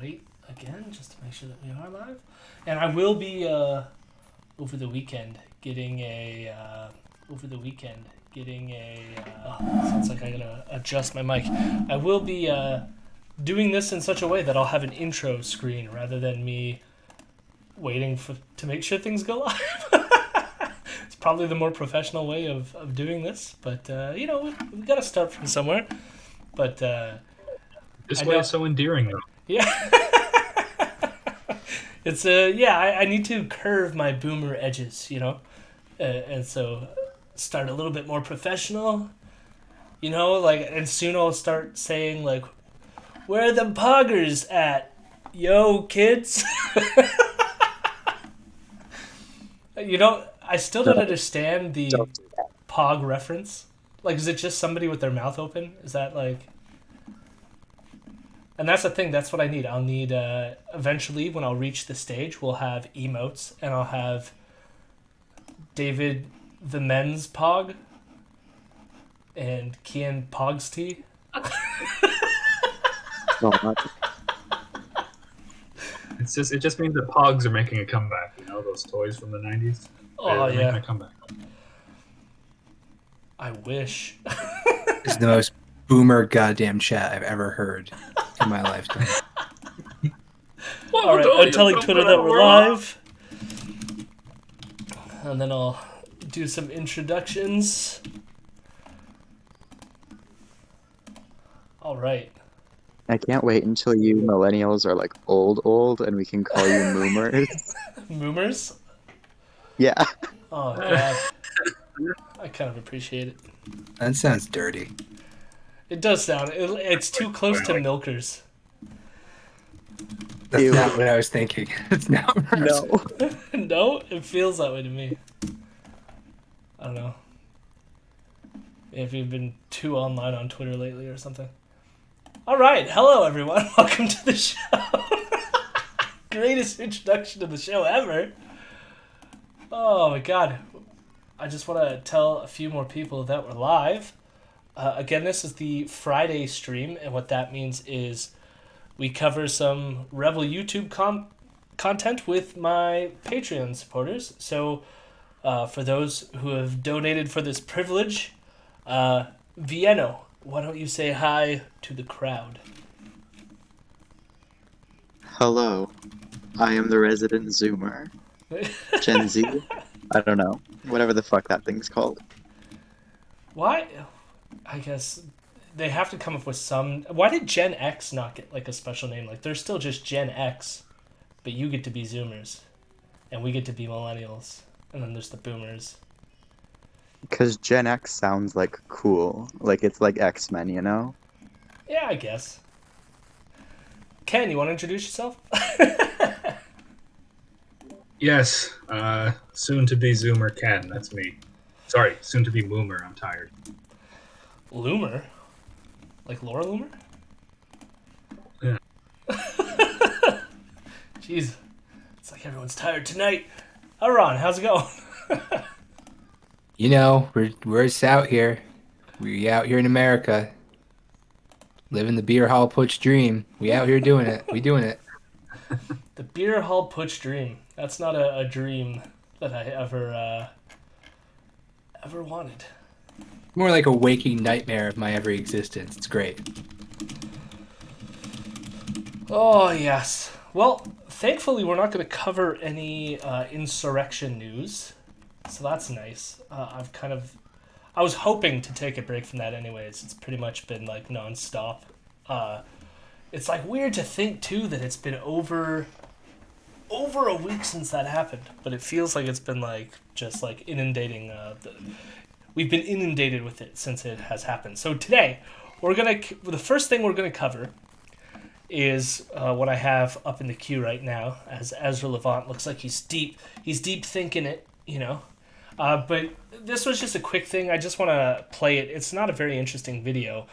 wait again just to make sure that we are live. And I will be over the weekend getting a. Sounds like I gotta adjust my mic. I will be doing this in such a way that I'll have an intro screen rather than me waiting to make sure things go live. It's probably the more professional way of doing this, but we got to start from somewhere. But this way is so endearing, though. Yeah. It's I need to curve my boomer edges, and so start a little bit more professional, and soon I'll start saying like, "Where are the poggers at, yo kids?" I still don't understand the pog reference. Like, is it just somebody with their mouth open? Is that like? And that's the thing. That's what I need. I'll need eventually when I'll reach the stage, we'll have emotes, and I'll have David the men's pog and Keean Pogsty. It just means that Pogs are making a comeback. Those toys from the 90s. Oh, They're making a comeback. I wish. This is the most boomer goddamn chat I've ever heard in my lifetime. All right, I'm telling Twitter that we're live. And then I'll do some introductions. All right. I can't wait until you millennials are like old and we can call you moomers. Moomers? Yeah. Oh, God. I kind of appreciate it. That sounds dirty. It does sound. It's too close to milkers. That's not what I was thinking. It's not. No. No? It feels that way to me. I don't know. If you've been too online on Twitter lately or something. All right. Hello, everyone. Welcome to the show. Greatest introduction to the show ever. Oh, my God. I just want to tell a few more people that we're live. Again, this is the Friday stream, and what that means is we cover some Rebel YouTube content with my Patreon supporters. So for those who have donated for this privilege, Vienno, why don't you say hi to the crowd? Hello. I am the resident Zoomer. Gen Z? I don't know. Whatever the fuck that thing's called. Why? I guess they have to come up with some... Why did Gen X not get like a special name? Like, they're still just Gen X, but you get to be Zoomers, and we get to be Millennials, and then there's the Boomers. Because Gen X sounds like cool. Like, it's like X-Men, you know? Yeah, I guess. Ken, you want to introduce yourself? Yes, soon to be Zoomer Ken. That's me. Sorry, soon to be Moomer. I'm tired. Loomer? Like Laura Loomer? Yeah. Jeez. It's like everyone's tired tonight. Oh, Ron, how's it going? We're just out here. We out here in America. Living the beer hall putsch dream. We out here doing it. We doing it. The beer hall putsch dream. That's not a dream that I ever wanted. More like a waking nightmare of my every existence. It's great. Oh, yes. Well, thankfully we're not going to cover any insurrection news, so that's nice. I was hoping to take a break from that anyways. It's pretty much been like nonstop. It's like weird to think too that it's been over a week since that happened, but it feels like it's been like just like inundating we've been inundated with it since it has happened. So today the first thing we're gonna cover is what I have up in the queue right now, as Ezra Levant looks like he's deep thinking it, but this was just a quick thing. I just want to play it. It's not a very interesting video,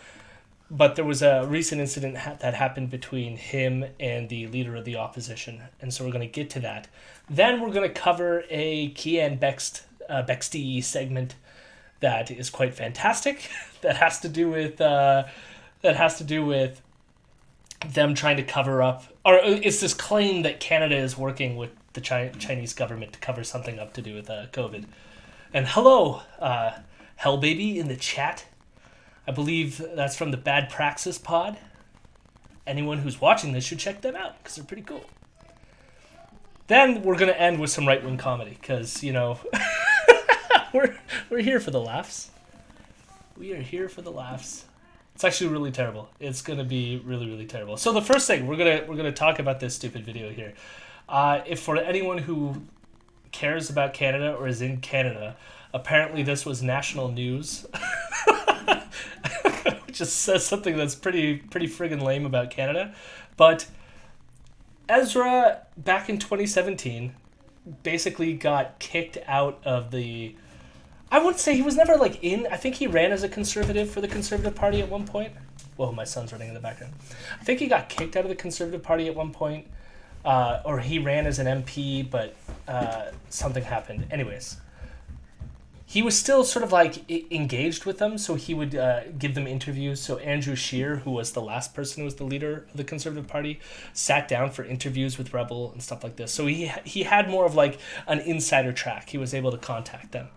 but there was a recent incident that happened between him and the leader of the opposition, and so we're going to get to that. Then we're going to cover a Keean Bexty segment that is quite fantastic. that has to do with them trying to cover up or it's this claim that Canada is working with the Chinese government to cover something up to do with COVID. And hello, Hell Baby in the chat. I believe that's from the Bad Praxis pod. Anyone who's watching this should check them out because they're pretty cool. Then we're going to end with some right-wing comedy because, you know, we're here for the laughs. We are here for the laughs. It's actually really terrible. It's going to be really, really terrible. So the first thing, we're gonna talk about this stupid video here. If for anyone who cares about Canada or is in Canada, apparently this was national news. Which just says something that's pretty friggin' lame about Canada. But Ezra, back in 2017, basically got kicked out of the... I wouldn't say he was never, like, in... I think he ran as a conservative for the Conservative Party at one point. Whoa, my son's running in the background. I think he got kicked out of the Conservative Party at one point. Or he ran as an MP, but something happened. Anyways, he was still sort of like engaged with them, so he would give them interviews. So Andrew Scheer, who was the last person who was the leader of the Conservative Party, sat down for interviews with Rebel and stuff like this. So he had more of like an insider track. He was able to contact them.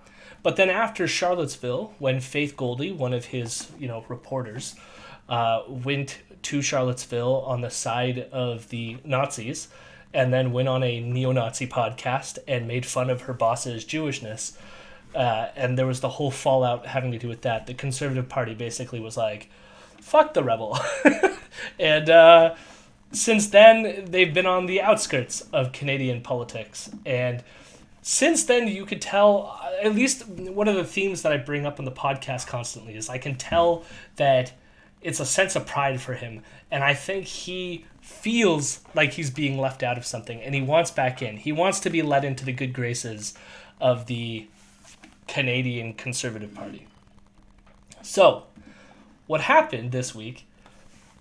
But then after Charlottesville, when Faith Goldie, one of his reporters, went to Charlottesville on the side of the Nazis, and then went on a neo-Nazi podcast and made fun of her boss's Jewishness. And there was the whole fallout having to do with that. The Conservative Party basically was like, fuck the Rebel. And since then, they've been on the outskirts of Canadian politics. And since then, you could tell, at least one of the themes that I bring up on the podcast constantly is I can tell that it's a sense of pride for him. And I think he feels like he's being left out of something, and he wants back in. He wants to be let into the good graces of the Canadian Conservative Party. So, what happened this week?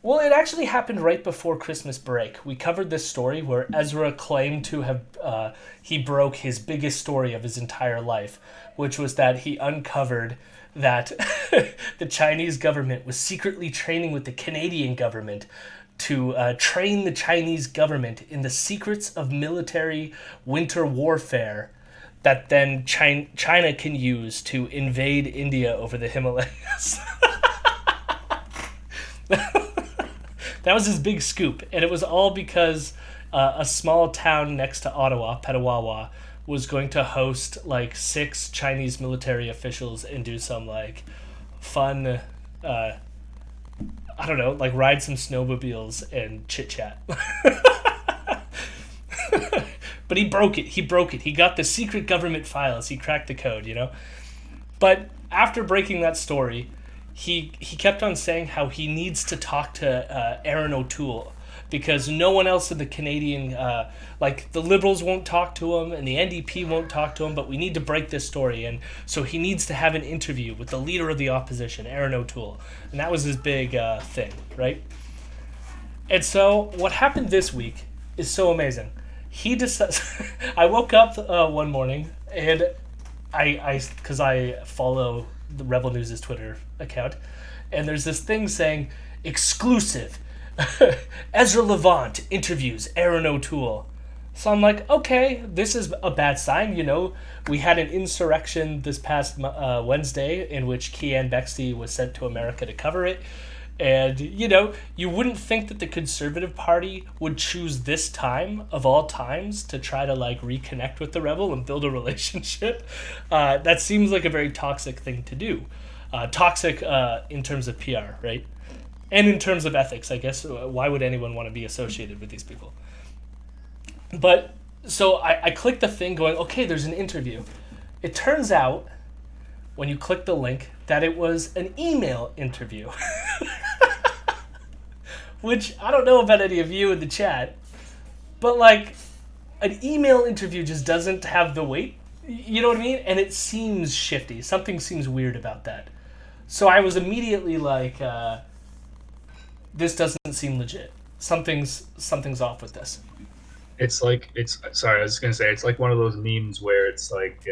Well, it actually happened right before Christmas break. We covered this story where Ezra claimed to have, he broke his biggest story of his entire life, which was that he uncovered that the Chinese government was secretly training with the Canadian government to train the Chinese government in the secrets of military winter warfare that then China can use to invade India over the Himalayas. That was his big scoop, and it was all because a small town next to Ottawa, Petawawa, was going to host like 6 Chinese military officials and do some like fun, I don't know, like ride some snowmobiles and chit chat. But he broke it. He got the secret government files. He cracked the code, But after breaking that story, he kept on saying how he needs to talk to Erin O'Toole because no one else in the Canadian, like the Liberals won't talk to him and the NDP won't talk to him, but we need to break this story. And so he needs to have an interview with the leader of the opposition, Erin O'Toole. And that was his big thing, right? And so what happened this week is so amazing. He decides. I woke up one morning and because I follow the Rebel News' Twitter account, and there's this thing saying exclusive. Ezra Levant interviews Erin O'Toole. So I'm like, okay, this is a bad sign. We had an insurrection this past Wednesday in which Keean was sent to America to cover it. And, you wouldn't think that the Conservative Party would choose this time of all times to try to, like, reconnect with the Rebel and build a relationship. That seems like a very toxic thing to do. Toxic in terms of PR, right? And in terms of ethics, I guess. Why would anyone want to be associated with these people? But, so I clicked the thing going, okay, there's an interview. It turns out, when you click the link, that it was an email interview. Which, I don't know about any of you in the chat, but like, an email interview just doesn't have the weight, you know what I mean? And it seems shifty. Something seems weird about that. So I was immediately like, this doesn't seem legit. Something's off with this. Sorry, I was just going to say, it's like one of those memes where it's like,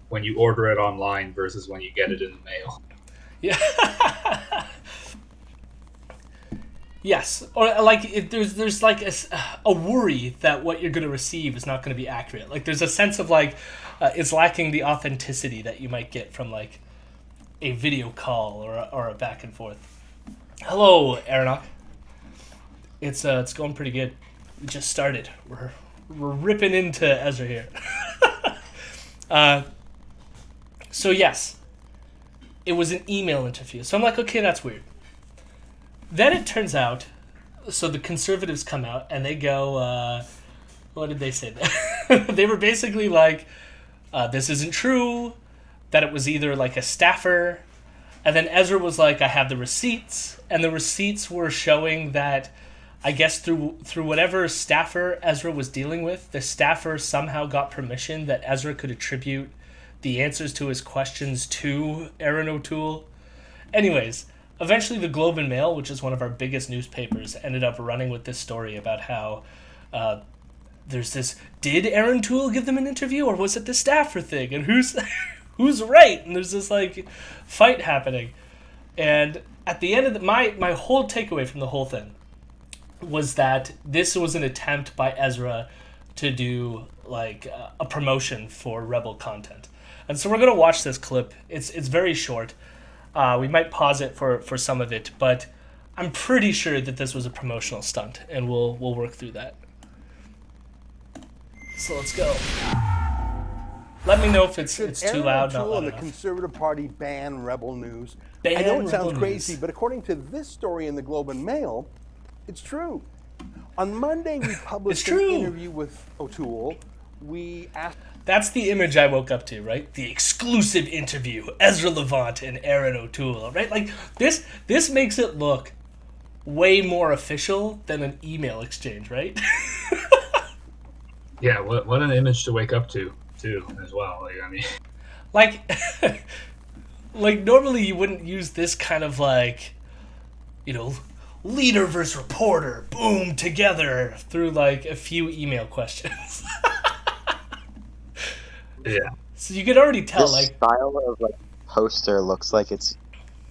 when you order it online versus when you get it in the mail. Yeah. Yes, or like there's like a worry that what you're going to receive is not going to be accurate. Like there's a sense of like it's lacking the authenticity that you might get from like a video call or a back and forth. Hello, Erin. It's going pretty good. We just started. We're ripping into Ezra here. So yes, it was an email interview. So I'm like, okay, that's weird. Then it turns out, so the conservatives come out and they go, what did they say? They were basically like, this isn't true, that it was either like a staffer, and then Ezra was like, I have the receipts, and the receipts were showing that, I guess through whatever staffer Ezra was dealing with, the staffer somehow got permission that Ezra could attribute the answers to his questions to Erin O'Toole. Anyways, eventually the Globe and Mail, which is one of our biggest newspapers, ended up running with this story about how there's this, did Erin O'Toole give them an interview or was it the staffer thing? And who's right? And there's this like fight happening. And at the end of my whole takeaway from the whole thing was that this was an attempt by Ezra to do like a promotion for Rebel content. And so we're going to watch this clip. It's very short. We might pause it for some of it, but I'm pretty sure that this was a promotional stunt, and we'll work through that. So let's go. Let me know if it's too loud. Not loud and the enough. Conservative Party ban Rebel News. Ban I know it Rebel sounds News. crazy, but according to this story in the Globe and Mail, it's true. On Monday, we published an interview with O'Toole. We asked. That's the image I woke up to, right? The exclusive interview, Ezra Levant and Erin O'Toole, right? Like this makes it look way more official than an email exchange, right? Yeah, what an image to wake up to, too, as well. Like, I mean, like normally you wouldn't use this kind of like, leader versus reporter, boom, together through like a few email questions. yeah. So you could already tell, This style of like poster looks like it's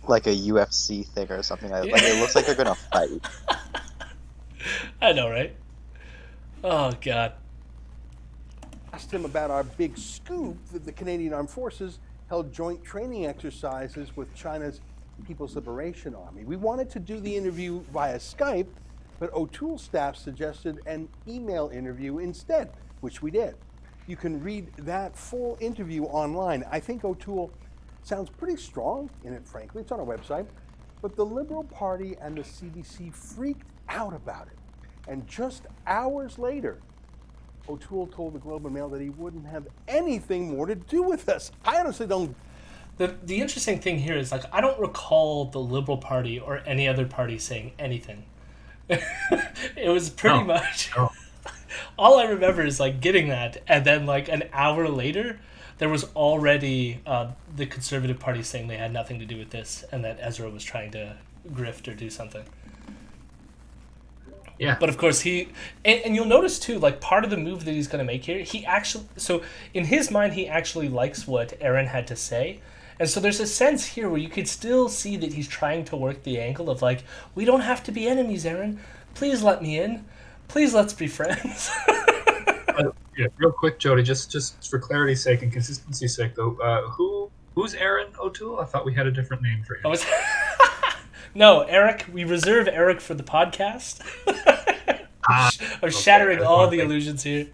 like a UFC thing or something. Like it looks like they're gonna fight. I know, right? Oh God. Asked him about our big scoop that the Canadian Armed Forces held joint training exercises with China's People's Liberation Army. We wanted to do the interview via Skype, but O'Toole's staff suggested an email interview instead, which we did. You can read that full interview online. I think O'Toole sounds pretty strong in it, frankly. It's on our website. But the Liberal Party and the CBC freaked out about it. And just hours later, O'Toole told the Globe and Mail that he wouldn't have anything more to do with us. I honestly don't. The interesting thing here is, like, I don't recall the Liberal Party or any other party saying anything. It was pretty much... No. All I remember is, like, getting that, and then, like, an hour later, there was already the Conservative Party saying they had nothing to do with this, and that Ezra was trying to grift or do something. Yeah. But of course and you'll notice too, like part of the move that he's going to make here, so in his mind, he actually likes what Erin had to say. And so there's a sense here where you could still see that he's trying to work the angle of like, we don't have to be enemies, Erin. Please let me in. Please let's be friends. Yeah, real quick, Jody, just for clarity's sake and consistency's sake, though, who's Erin O'Toole? I thought we had a different name for him. No, Eric. We reserve Eric for the podcast. I'm shattering all the illusions here.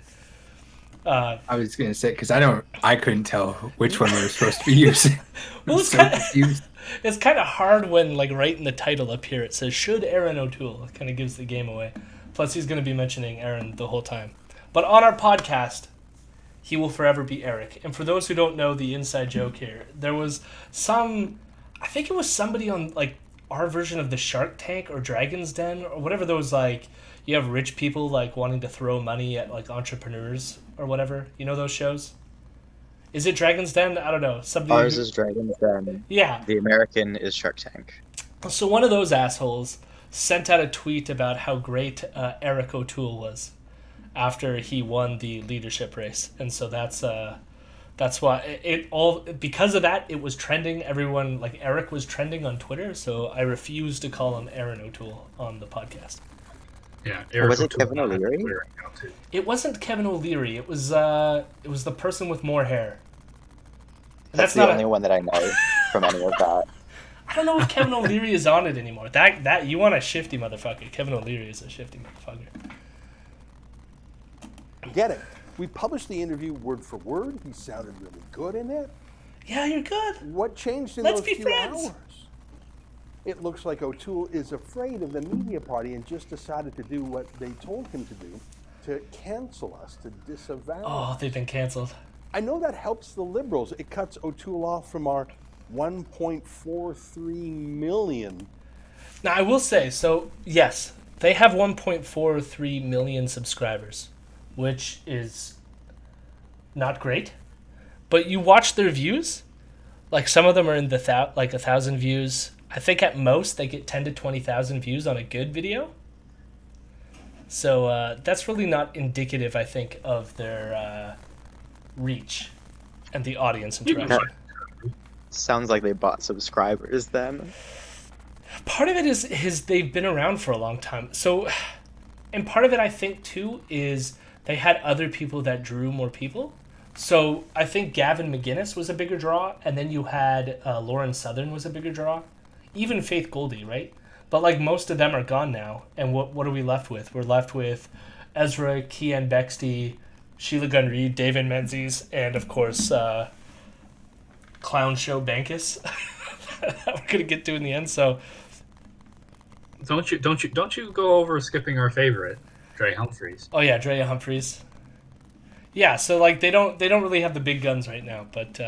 I was gonna say because I couldn't tell which one we were supposed to be using. Well, So confused. it's kind of hard when, like, right in the title up here it says "Should Erin O'Toole." It kind of gives the game away. Plus, he's going to be mentioning Erin the whole time. But on our podcast, he will forever be Eric. And for those who don't know the inside joke here, there was I think it was somebody on like our version of the Shark Tank or Dragon's Den or whatever those, like, you have rich people like wanting to throw money at like entrepreneurs or whatever. You know those shows? Is it Dragon's Den? I don't know. Ours is Dragon's Den. Yeah. The American is Shark Tank. So one of those assholes sent out a tweet about how great Eric O'Toole was after he won the leadership race. And so that's That's why it all because of that it was trending. Everyone like Eric was trending on Twitter, so I refused to call him Aaron O'Toole on the podcast. Yeah, Was it O'Toole Kevin not had the O'Leary? Twitter account, too. It wasn't Kevin O'Leary. It was the person with more hair. And That's the only one that I know from any of that. I don't know if Kevin O'Leary is on it anymore. That you want a shifty motherfucker. Kevin O'Leary is a shifty motherfucker. Get it? We published the interview word for word. He sounded really good in it. Yeah, you're good. What changed in Let's those be few friends. hours? It looks like O'Toole is afraid of the media party and just decided to do what they told him to do, to cancel us, to disavow Oh, us. they've been canceled. I know that helps the liberals. It cuts O'Toole off from our 1.43 million. Now, I will say, so, yes, they have 1.43 million subscribers, which is not great. But you watch their views, like some of them are in the like 1,000 views. I think at most they get 10 to 20,000 views on a good video. So that's really not indicative, I think, of their reach and the audience interaction. Sounds like they bought subscribers then. Part of it is they've been around for a long time. So, and part of it I think too is they had other people that drew more people. So I think Gavin McGinnis was a bigger draw, and then you had Lauren Southern was a bigger draw, even Faith Goldie, right? But like most of them are gone now, and what are we left with? We're left with Ezra, Keean Bexty, Sheila Gunn Reid, David Menzies, and of course Clown Show Bankas. We're gonna get to in the end. So Don't you go over skipping our favorite, Dre Humphreys. oh yeah, Drea Humphreys. Yeah, so like they don't really have the big guns right now, but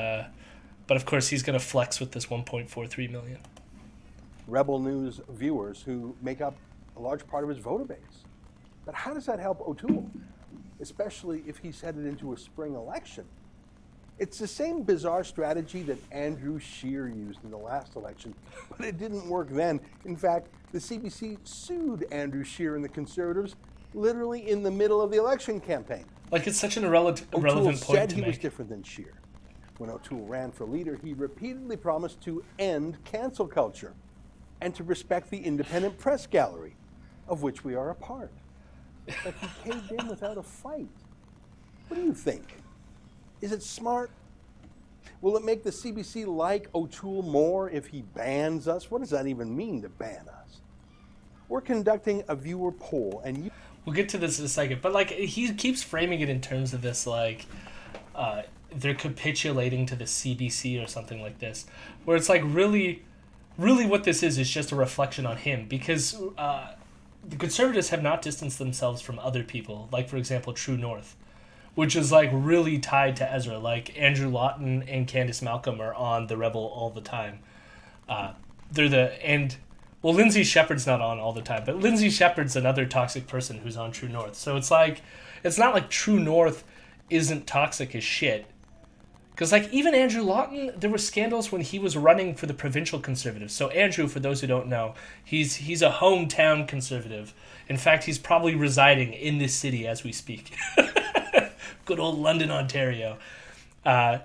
of course he's gonna flex with this 1.43 million. Rebel News viewers who make up a large part of his voter base. But how does that help O'Toole, especially if he's headed into a spring election? It's the same bizarre strategy that Andrew Scheer used in the last election, but it didn't work then. In fact, the CBC sued Andrew Scheer and the Conservatives literally in the middle of the election campaign. Like it's such an O'Toole irrelevant point said to he was make. different than Scheer. When O'Toole ran for leader, he repeatedly promised to end cancel culture and to respect the independent press gallery, of which we are a part. But he caved in without a fight. What do you think? Is it smart? Will it make the CBC like O'Toole more if he bans us? What does that even mean, to ban us? We're conducting a viewer poll, and you... We'll get to this in a second, but like he keeps framing it in terms of this like they're capitulating to the CBC or something like this, where it's like really what this is just a reflection on him, because the Conservatives have not distanced themselves from other people, like for example True North, which is like really tied to Ezra. Like Andrew Lawton and Candace Malcolm are on the Rebel all the time. Well, Lindsay Shepard's not on all the time, but Lindsay Shepard's another toxic person who's on True North. So it's like, it's not like True North isn't toxic as shit. Because like even Andrew Lawton, there were scandals when he was running for the provincial Conservatives. So Andrew, for those who don't know, he's a hometown Conservative. In fact, he's probably residing in this city as we speak. Good old London, Ontario. And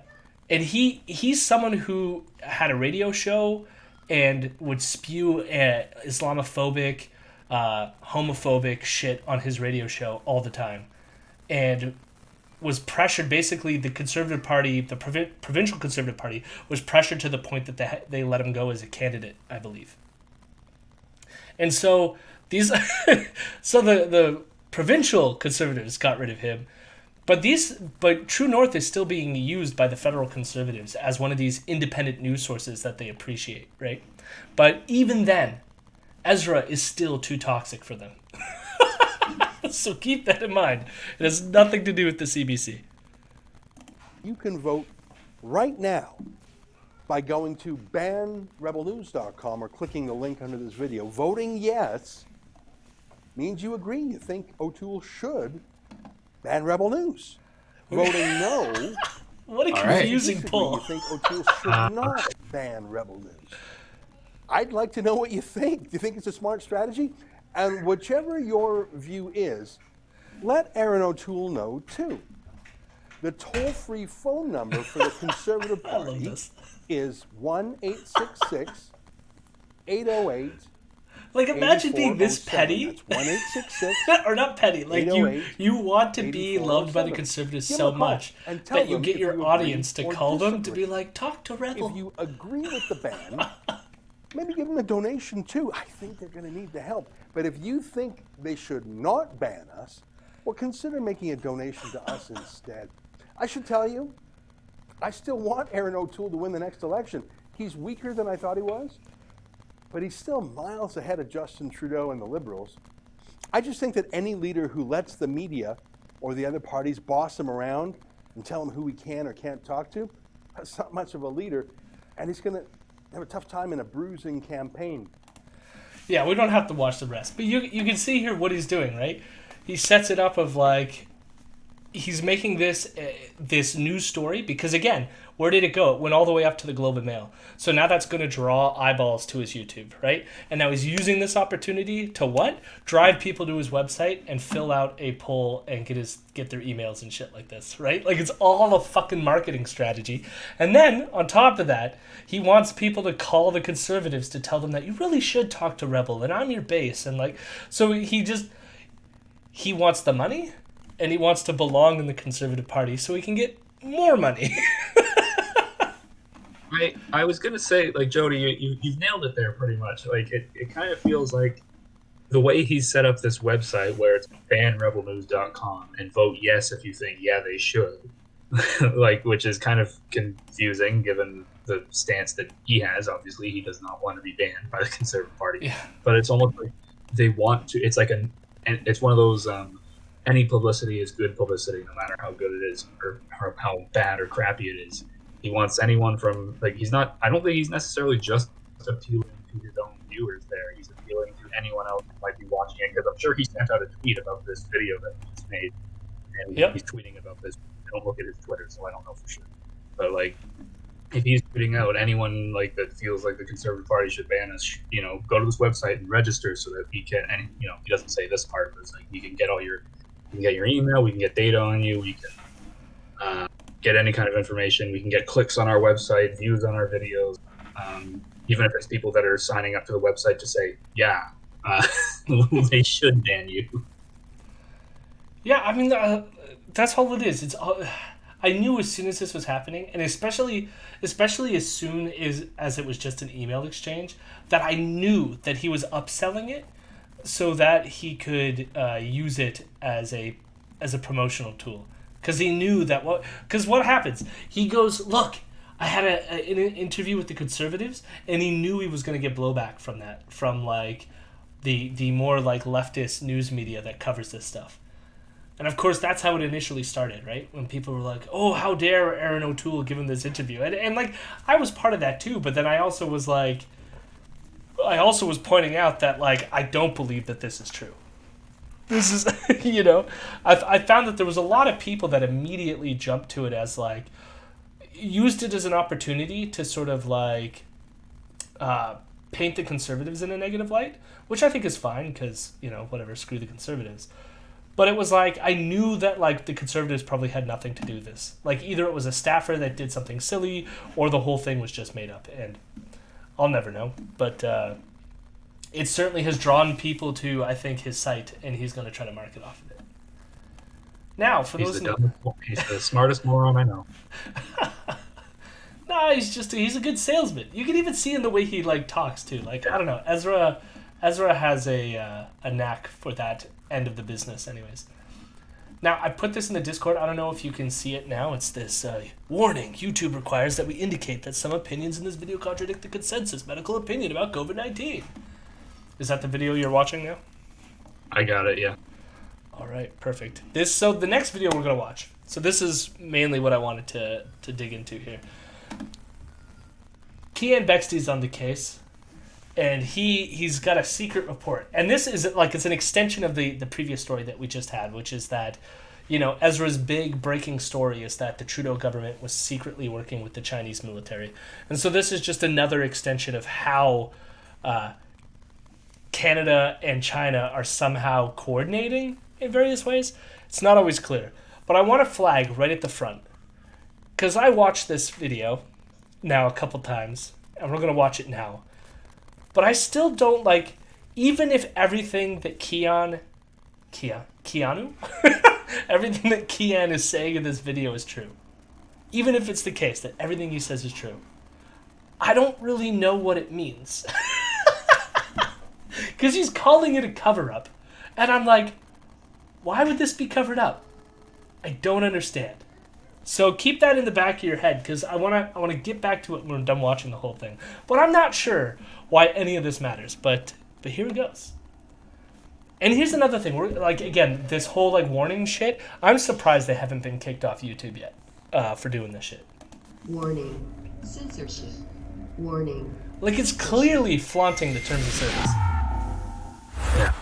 he's someone who had a radio show and would spew Islamophobic, homophobic shit on his radio show all the time. And was pressured, basically the Conservative Party, the provincial Conservative Party, was pressured to the point that they let him go as a candidate, I believe. And so the provincial Conservatives got rid of him, but True North is still being used by the federal Conservatives as one of these independent news sources that they appreciate, right? But even then, Ezra is still too toxic for them. So keep that in mind. It has nothing to do with the CBC. You can vote right now by going to banrebelnews.com or clicking the link under this video. Voting yes means you agree. You think O'Toole should ban Rebel News. Voting no, What a All right. confusing disagree. poll. You think O'Toole should not ban Rebel News. I'd like to know what you think. Do you think it's a smart strategy? And whichever your view is, let Erin O'Toole know too. The toll-free phone number for the Conservative I love Party this. is 1-866-808. Like, imagine being this petty. That's 1-866. Or not petty. Like, you want to be loved by the 8407. Conservatives Give 'em so a call much and tell that you them get if your you audience to agree or call them to disagree. be like, talk to Rebel. If you agree with the ban, maybe give them a donation too. I think they're going to need the help. But if you think they should not ban us, well, consider making a donation to us instead. I should tell you, I still want Erin O'Toole to win the next election. He's weaker than I thought he was, but he's still miles ahead of Justin Trudeau and the Liberals. I just think that any leader who lets the media or the other parties boss him around and tell him who he can or can't talk to, that's not much of a leader, and he's going to have a tough time in a bruising campaign. Yeah, we don't have to watch the rest. But you can see here what he's doing, right? He sets it up of like, he's making this news story because, again, where did it go? It went all the way up to the Globe and Mail. So now that's going to draw eyeballs to his YouTube, right? And now he's using this opportunity to what? Drive people to his website and fill out a poll and get their emails and shit like this, right? Like, it's all a fucking marketing strategy. And then, on top of that, he wants people to call the Conservatives to tell them that you really should talk to Rebel and I'm your base. And like, so he wants the money and he wants to belong in the Conservative Party so he can get more money. I was gonna say, like, Jody, you've nailed it there pretty much. Like, it kind of feels like the way he's set up this website where it's banrebelnews.com and vote yes if you think they should, like, which is kind of confusing given the stance that he has. Obviously, he does not want to be banned by the Conservative Party. Yeah. But it's almost like they want to. It's like it's one of those. Any publicity is good publicity, no matter how good it is or how bad or crappy it is. He wants anyone from, like, he's not, I don't think he's necessarily just appealing to his own viewers there. He's appealing to anyone else who might be watching it, because I'm sure he sent out a tweet about this video that he's made, and he's tweeting about this. I don't look at his Twitter, so I don't know for sure. But, like, if he's tweeting out anyone, like, that feels like the Conservative Party should ban us, go to this website and register so that he can, and, he doesn't say this part, but it's like, we can get your email, we can get data on you, we can get any kind of information, we can get clicks on our website, views on our videos, even if it's people that are signing up to the website to say, they should ban you. Yeah, I mean, that's all it is. I knew as soon as this was happening, and especially as soon as it was just an email exchange, that I knew that he was upselling it so that he could use it as a promotional tool. Because he knew that what happens? He goes, look, I had an interview with the Conservatives, and he knew he was going to get blowback from that, from like the more like leftist news media that covers this stuff. And of course, that's how it initially started, right? When people were like, oh, how dare Erin O'Toole give him this interview? And like, I was part of that too, but then I also was pointing out that, like, I don't believe that this is true. This is, I found that there was a lot of people that immediately jumped to it as, like, used it as an opportunity to sort of, like, paint the Conservatives in a negative light, which I think is fine because, whatever, screw the Conservatives. But it was like, I knew that, like, the Conservatives probably had nothing to do with this. Like, either it was a staffer that did something silly or the whole thing was just made up. And I'll never know. But it certainly has drawn people to, I think, his site, and he's going to try to market off of it. Now, for he's those... He's the smartest moron I know. No, he's a good salesman. You can even see in the way he, like, talks, too. Like, I don't know. Ezra has a knack for that end of the business anyways. Now, I put this in the Discord. I don't know if you can see it now. It's this warning. YouTube requires that we indicate that some opinions in this video contradict the consensus medical opinion about COVID-19. Is that the video you're watching now? I got it, yeah. All right, perfect. So the next video we're going to watch. So this is mainly what I wanted to dig into here. Keean Bexty's on the case. And he's got a secret report. And this is like, it's an extension of the previous story that we just had, which is that, Ezra's big breaking story is that the Trudeau government was secretly working with the Chinese military. And so this is just another extension of how Canada and China are somehow coordinating in various ways. It's not always clear. But I want to flag right at the front, because I watched this video now a couple times, and we're going to watch it now. But I still don't like, even if everything that Keanu? Everything that Kean is saying in this video is true. Even if it's the case that everything he says is true, I don't really know what it means. Because he's calling it a cover-up. And I'm like, why would this be covered up? I don't understand. So keep that in the back of your head, because I wanna get back to it when we're done watching the whole thing. But I'm not sure why any of this matters. But here it goes. And here's another thing. We're like, again, this whole like warning shit. I'm surprised they haven't been kicked off YouTube yet for doing this shit. Warning. Censorship. Warning. Like, it's clearly flaunting the terms of service.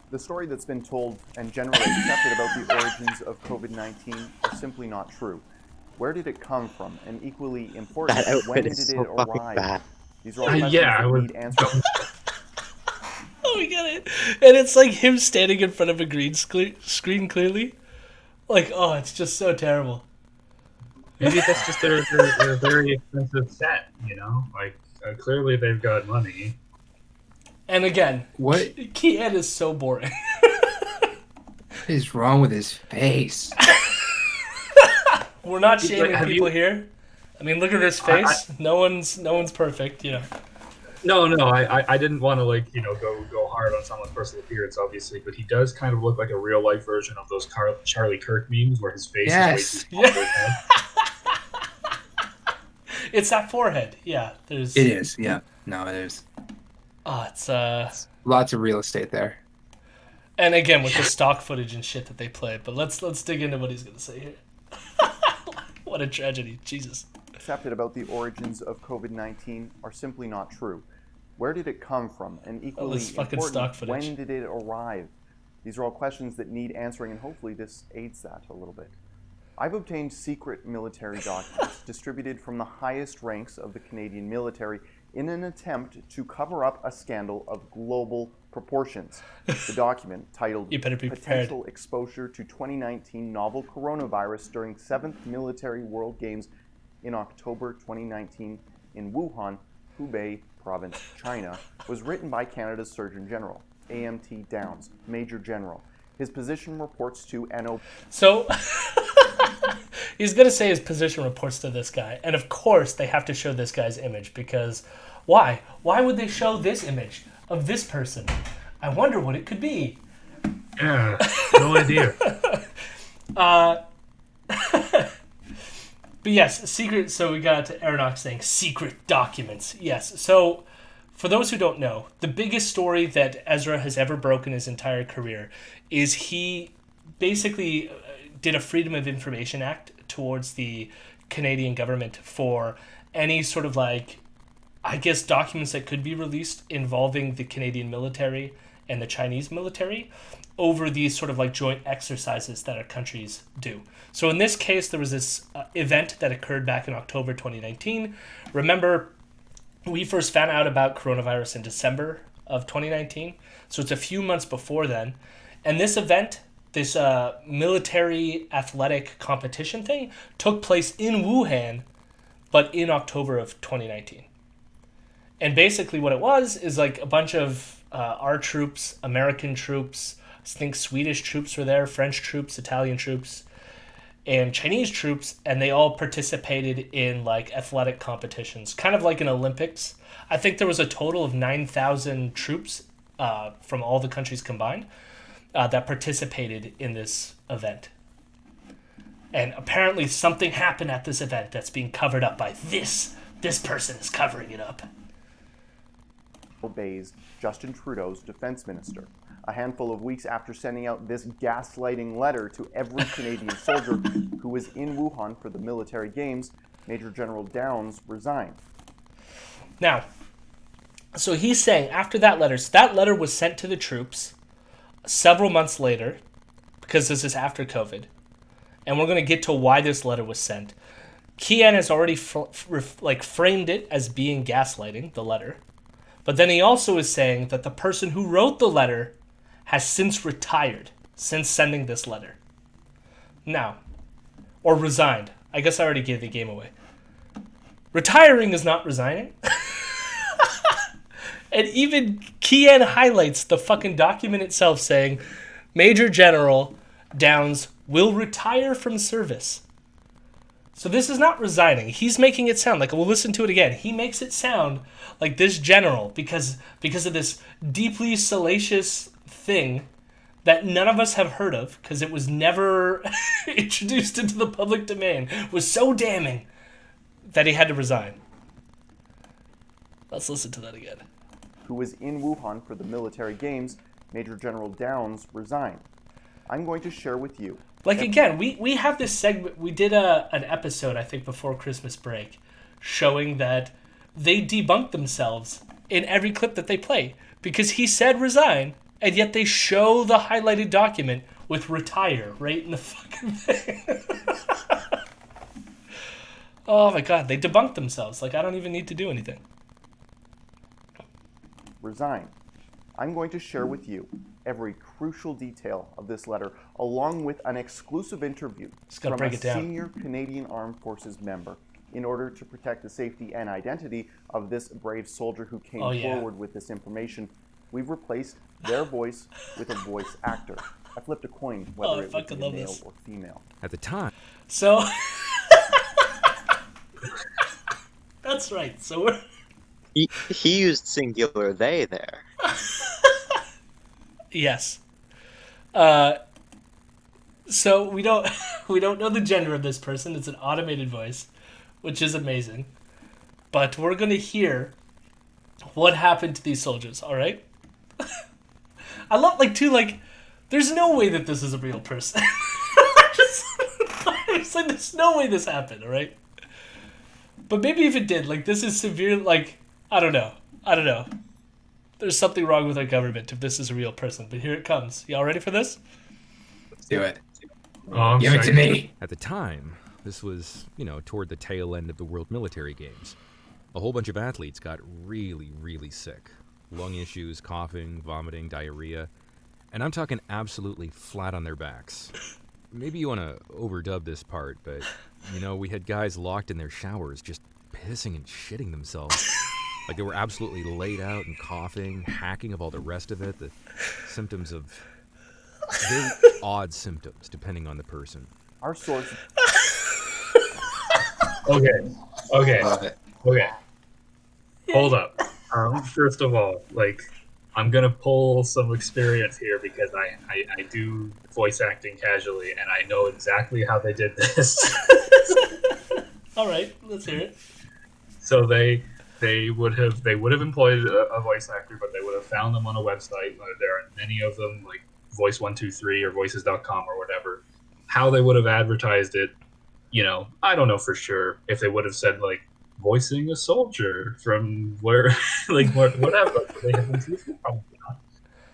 The story that's been told and generally accepted about the origins of COVID-19 are simply not true. Where did it come from? And equally important, That outfit when did is it so fucking arrive? bad. These are all questions Yeah, I that would. need answers. Oh, we get it. And it's like him standing in front of a green screen clearly. Like, oh, it's just so terrible. Maybe that's just their very expensive set, you know? Like, clearly they've got money. And again, What Kean is so boring. is wrong with his face? We're not shaming have people you- here. I mean, look at this face. No one's perfect, you know. No, I didn't want to, like, you know, go hard on someone's personal appearance, obviously, but he does kind of look like a real life version of those Charlie Kirk memes where his face Yes. is way too small for his head. It's that forehead. Yeah, there's. It is. Yeah. No, it is. Oh, it's Lots of real estate there. And again with the stock footage and shit that they play. But let's dig into what he's gonna say here. What a tragedy, Jesus. Accepted about the origins of COVID-19 are simply not true. Where did it come from? And equally this fucking stock important, footage. when did it arrive? These are all questions that need answering, and hopefully this aids that a little bit. I've obtained secret military documents distributed from the highest ranks of the Canadian military in an attempt to cover up a scandal of global proportions. The document, titled You better be prepared. Potential Exposure to 2019 Novel Coronavirus During 7th Military World Games in October 2019 in Wuhan, Hubei Province, China, was written by Canada's Surgeon General, A.M.T. Downs, Major General. His position reports to NO. So he's gonna say his position reports to this guy, and of course they have to show this guy's image because why? Why would they show this image of this person? I wonder what it could be. Yeah, no idea. But yes, secret. So we got Erin saying secret documents. Yes. So for those who don't know, the biggest story that Ezra has ever broken his entire career is he basically did a Freedom of Information Act towards the Canadian government for any sort of like, I guess, documents that could be released involving the Canadian military and the Chinese military over these sort of like joint exercises that our countries do. So in this case, there was this event that occurred back in October 2019. Remember, we first found out about coronavirus in December of 2019. So it's a few months before then. And this event, this military athletic competition thing, took place in Wuhan, but in October of 2019. And basically what it was is like a bunch of our troops, American troops, I think Swedish troops were there, French troops, Italian troops, and Chinese troops, and they all participated in like athletic competitions, kind of like an Olympics. I think there was a total of 9,000 troops from all the countries combined that participated in this event. And apparently something happened at this event that's being covered up by this person is covering it up. Obeys Justin Trudeau's defense minister. A handful of weeks after sending out this gaslighting letter to every Canadian soldier who was in Wuhan for the military games, Major General Downs resigned. Now, so he's saying after that letter was sent to the troops several months later, because this is after COVID, and we're going to get to why this letter was sent. Kean has already framed it as being gaslighting, the letter. But then he also is saying that the person who wrote the letter has since retired since sending this letter. Now, Or resigned. I guess I already gave the game away. Retiring is not resigning. And even Keean highlights the fucking document itself saying, Major General Downs will retire from service. So this is not resigning. He's making it sound like, we'll listen to it again. He makes it sound like this general, because of this deeply salacious thing that none of us have heard of, because it was never introduced into the public domain, was so damning that he had to resign. Let's listen to that again. Who was in Wuhan for the military games, Major General Downs resigned. I'm going to share with you. Like, again, we have this segment, we did an episode, I think, before Christmas break, showing that they debunk themselves in every clip that they play. Because he said resign, and yet they show the highlighted document with retire right in the fucking thing. Oh my god, they debunked themselves. Like, I don't even need to do anything. Resign. I'm going to share with you every crucial detail of this letter, along with an exclusive interview from a senior Canadian Armed Forces member, in order to protect the safety and identity of this brave soldier who came forward with this information. We've replaced their voice with a voice actor. I flipped a coin whether it would be male or female. At the time. So, that's right. So we're... He used singular they there. Yes. So we don't know the gender of this person. It's an automated voice, which is amazing. But we're gonna hear what happened to these soldiers. All right. I love there's no way that this is a real person. It's like there's no way this happened. All right. But maybe if it did, this is severe. I don't know. There's something wrong with our government if this is a real person. But here it comes. Y'all ready for this? Let's do it. Give it to me. At the time, this was, toward the tail end of the World Military Games. A whole bunch of athletes got really, really sick. Lung issues, coughing, vomiting, diarrhea. And I'm talking absolutely flat on their backs. Maybe you want to overdub this part, but, we had guys locked in their showers just pissing and shitting themselves. Like they were absolutely laid out and coughing, hacking of all the rest of it. The symptoms of very odd symptoms, depending on the person. Our source. Okay. Hold up. First of all, I'm gonna pull some experience here because I do voice acting casually and I know exactly how they did this. All right, let's hear it. So they would have employed a voice actor, but they would have found them on a website. There are many of them, like Voice123 or Voices.com or whatever. How they would have advertised it, I don't know for sure. If they would have said voicing a soldier from where, whatever. They have been truthful, probably not.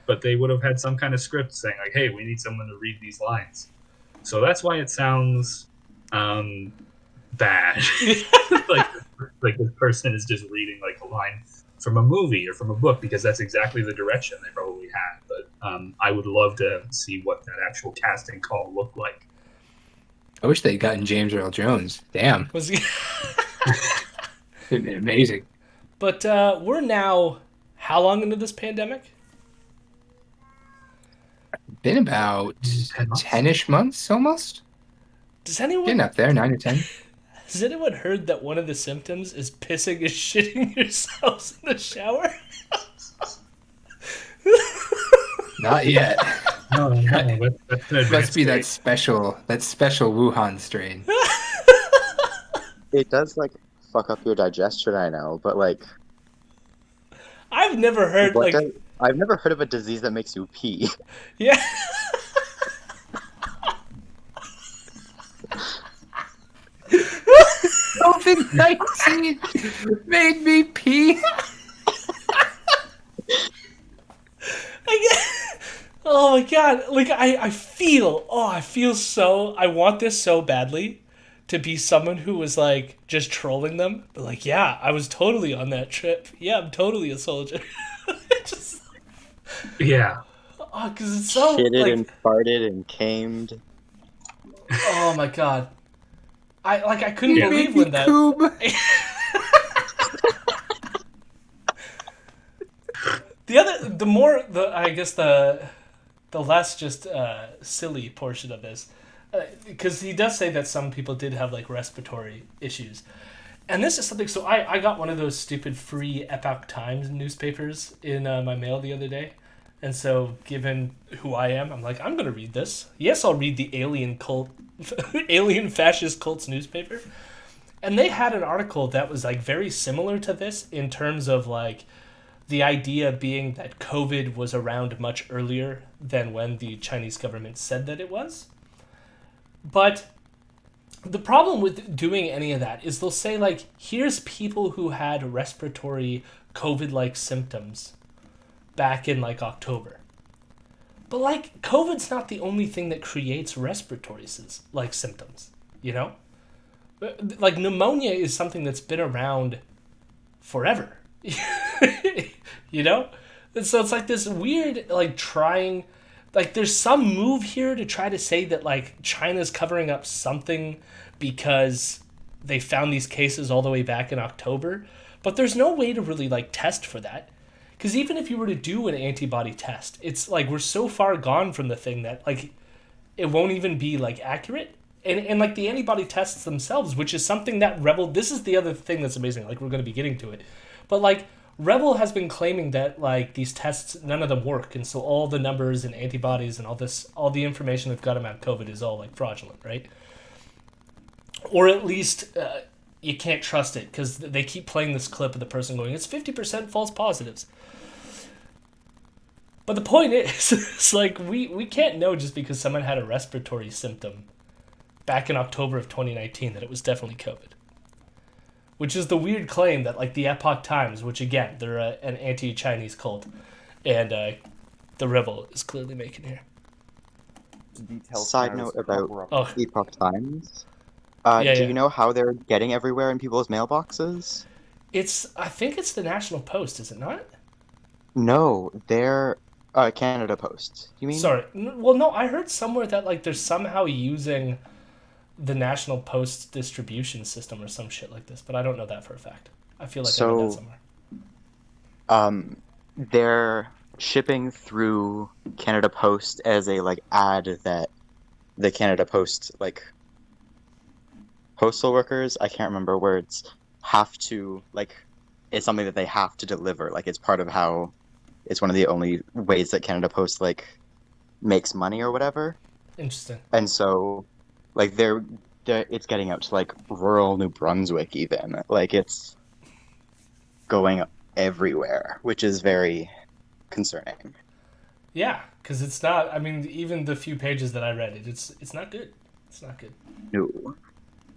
But they would have had some kind of script saying hey, we need someone to read these lines. So that's why it sounds bad. like this person is just reading a line from a movie or from a book, because that's exactly the direction they probably had. But I would love to see what that actual casting call looked like. I wish they'd gotten James Earl Jones. Damn. Was he... It'd been amazing. But we're now how long into this pandemic? Been about 10-ish months almost. Does anyone getting up there, 9 or 10? Has anyone heard that one of the symptoms is pissing and shitting yourselves in the shower? Not yet. No, that's an Must be that state. special Wuhan strain. It does fuck up your digestion, I know, but I've never heard I've never heard of a disease that makes you pee. Yeah. COVID-19 made me pee. Oh my god! I feel so. I want this so badly to be someone who was just trolling them, but yeah, I was totally on that trip. Yeah, I'm totally a soldier. Just Yeah. because it's so Shitted and farted and camed. Oh my god. I couldn't believe when that. The less just silly portion of this, because he does say that some people did have like respiratory issues, and this is something. So I got one of those stupid free Epoch Times newspapers in my mail the other day, and so given who I am, I'm like, I'm gonna read this. Yes, I'll read the alien fascist cults newspaper, and they had an article that was like very similar to this in terms of like. The idea being that COVID was around much earlier than when the Chinese government said that it was. But the problem with doing any of that is they'll say, like, here's people who had respiratory COVID-like symptoms back in, like, October. But, like, COVID's not the only thing that creates respiratory, like, symptoms, you know? Like, pneumonia is something that's been around forever. You know? And so it's like this weird, like, trying, like, there's some move here to try to say that, like, China's covering up something because they found these cases all the way back in October, but there's no way to really, like, test for that. Because even if you were to do an antibody test, it's like we're so far gone from the thing that, like, it won't even be, like, accurate. And like, the antibody tests themselves, which is something that Rebel, this is the other thing that's amazing, like, we're going to be getting to it. But, like, Rebel has been claiming that, like, these tests, none of them work, and so all the numbers and antibodies and all the information they've got about COVID is all, like, fraudulent, right? Or at least you can't trust it, because they keep playing this clip of the person going, it's 50% false positives. But the point is, it's like, we can't know just because someone had a respiratory symptom back in October of 2019 that it was definitely COVID. Which is the weird claim that, like, the Epoch Times, which, again, they're an anti-Chinese cult, and the Rebel is clearly making here. Side note about Epoch Times. Do you know how they're getting everywhere in people's mailboxes? I think it's the National Post, is it not? No, they're Canada Post. You mean? Sorry. Well, no, I heard somewhere that, like, they're somehow using the National Post distribution system or some shit like this, but I don't know that for a fact. I feel like I read that somewhere. They're shipping through Canada Post as a, like, ad that the Canada Post, like, postal workers, I can't remember words, have to, like, it's something that they have to deliver. Like, it's part of how, it's one of the only ways that Canada Post, like, makes money or whatever. Interesting. And so, like, it's getting out to, like, rural New Brunswick even. Like, it's going everywhere, which is very concerning. Yeah, because it's not, I mean, even the few pages that I read, it's not good. It's not good. No.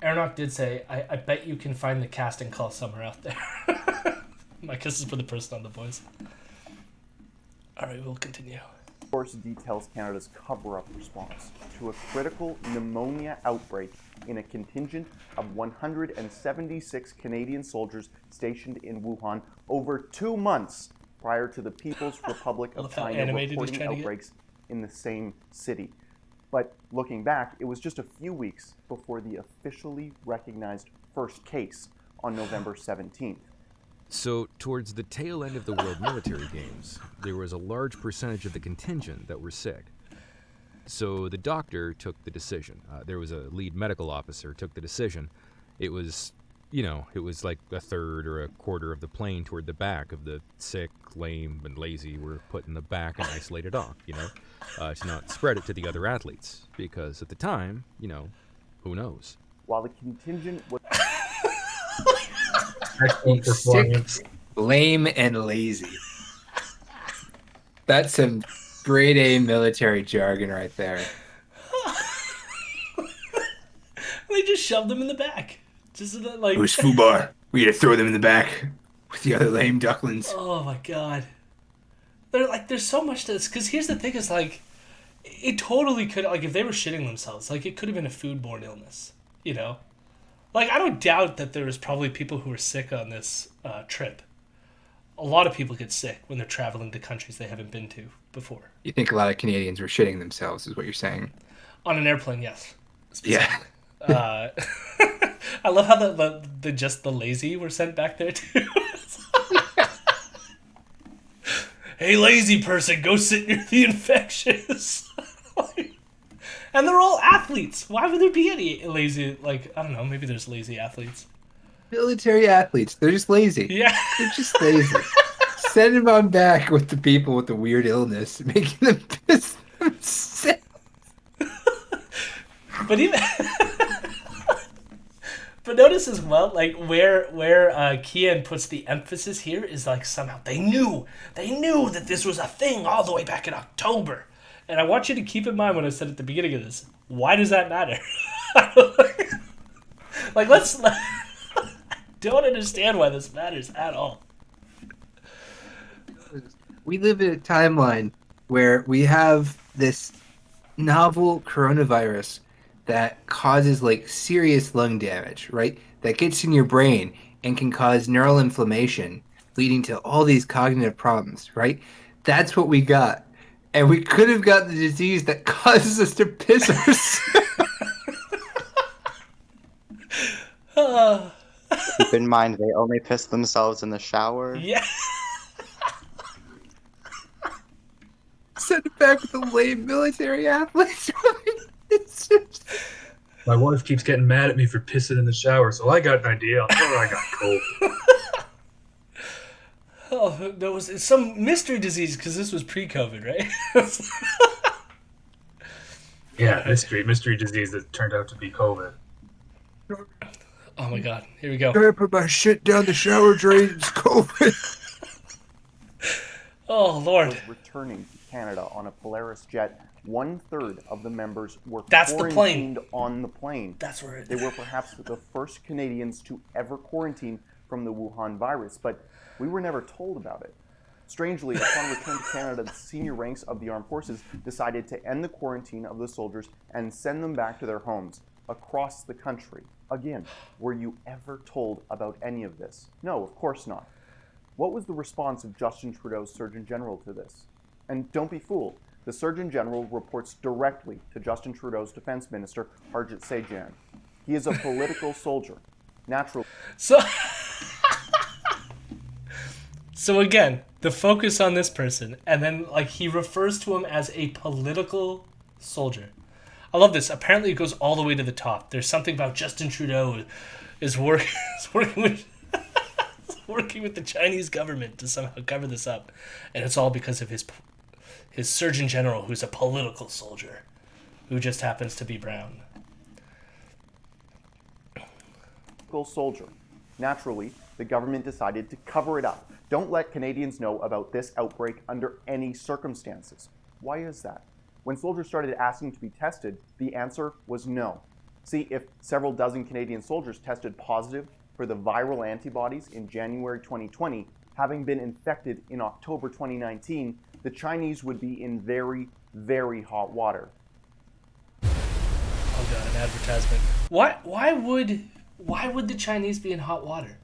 Aeronaut did say, I bet you can find the casting call somewhere out there. My kisses for the person on the voice. All right, we'll continue. Source details Canada's cover-up response to a critical pneumonia outbreak in a contingent of 176 Canadian soldiers stationed in Wuhan over 2 months prior to the People's Republic of China reporting outbreaks in the same city. But looking back, it was just a few weeks before the officially recognized first case on November 17th. So, towards the tail end of the World Military Games, there was a large percentage of the contingent that were sick. So the doctor took the decision. There was a lead medical officer took the decision. It was, it was like a third or a quarter of the plane toward the back of the sick, lame, and lazy were put in the back and isolated off, to not spread it to the other athletes. Because at the time, who knows? While the contingent was... Excellent performance. Sick, lame, and lazy. That's some grade A military jargon right there. They just shoved them in the back. Just like... Who's Fubar? We had to throw them in the back with the other lame ducklings. Oh my god. There's so much to this. Because here's the thing is, like, it totally could, like, if they were shitting themselves, like, it could have been a foodborne illness, Like, I don't doubt that there was probably people who were sick on this trip. A lot of people get sick when they're traveling to countries they haven't been to before. You think a lot of Canadians were shitting themselves, is what you're saying? On an airplane, yes. Yeah. I love how the just the lazy were sent back there too. Hey, lazy person, go sit near the infectious. And they're all athletes. Why would there be any lazy? Like, I don't know. Maybe there's lazy athletes. Military athletes. They're just lazy. Yeah. They're just lazy. Send them on back with the people with the weird illness, making them piss themselves. But even. But notice as well, like where Keean puts the emphasis here is like somehow they knew that this was a thing all the way back in October. And I want you to keep in mind what I said at the beginning of this. Why does that matter? Like, don't understand why this matters at all. We live in a timeline where we have this novel coronavirus that causes like serious lung damage, right? That gets in your brain and can cause neural inflammation, leading to all these cognitive problems, right? That's what we got. And we could have gotten the disease that causes us to piss ourselves. Keep in mind, they only piss themselves in the shower. Yeah. Send it back with the lame military athletes. My wife keeps getting mad at me for pissing in the shower, so I got an idea. I'll tell her I got COVID. Oh, there was some mystery disease because this was pre-COVID, right? Yeah, mystery disease that turned out to be COVID. Oh my god, here we go. I put my shit down the shower drain. It's COVID. Oh lord. Was returning to Canada on a Polaris jet. 1/3 of the members were That's the plane. quarantined on the plane. That's where They were perhaps the first Canadians to ever quarantine from the Wuhan virus, but we were never told about it. Strangely, upon return to Canada, the senior ranks of the armed forces decided to end the quarantine of the soldiers and send them back to their homes across the country. Again, were you ever told about any of this? No, of course not. What was the response of Justin Trudeau's Surgeon General to this? And don't be fooled. The Surgeon General reports directly to Justin Trudeau's Defense Minister, Harjit Sajjan. He is a political soldier. Naturally. So again, the focus on this person, and then like he refers to him as a political soldier. I love this. Apparently, it goes all the way to the top. There's something about Justin Trudeau is working with working with the Chinese government to somehow cover this up, and it's all because of his Surgeon General, who's a political soldier, who just happens to be brown. Soldier. Naturally, the government decided to cover it up. Don't let Canadians know about this outbreak under any circumstances. Why is that? When soldiers started asking to be tested, the answer was no. See, if several dozen Canadian soldiers tested positive for the viral antibodies in January 2020, having been infected in October 2019, the Chinese would be in very, very hot water. Oh god, an advertisement. Why would the Chinese be in hot water?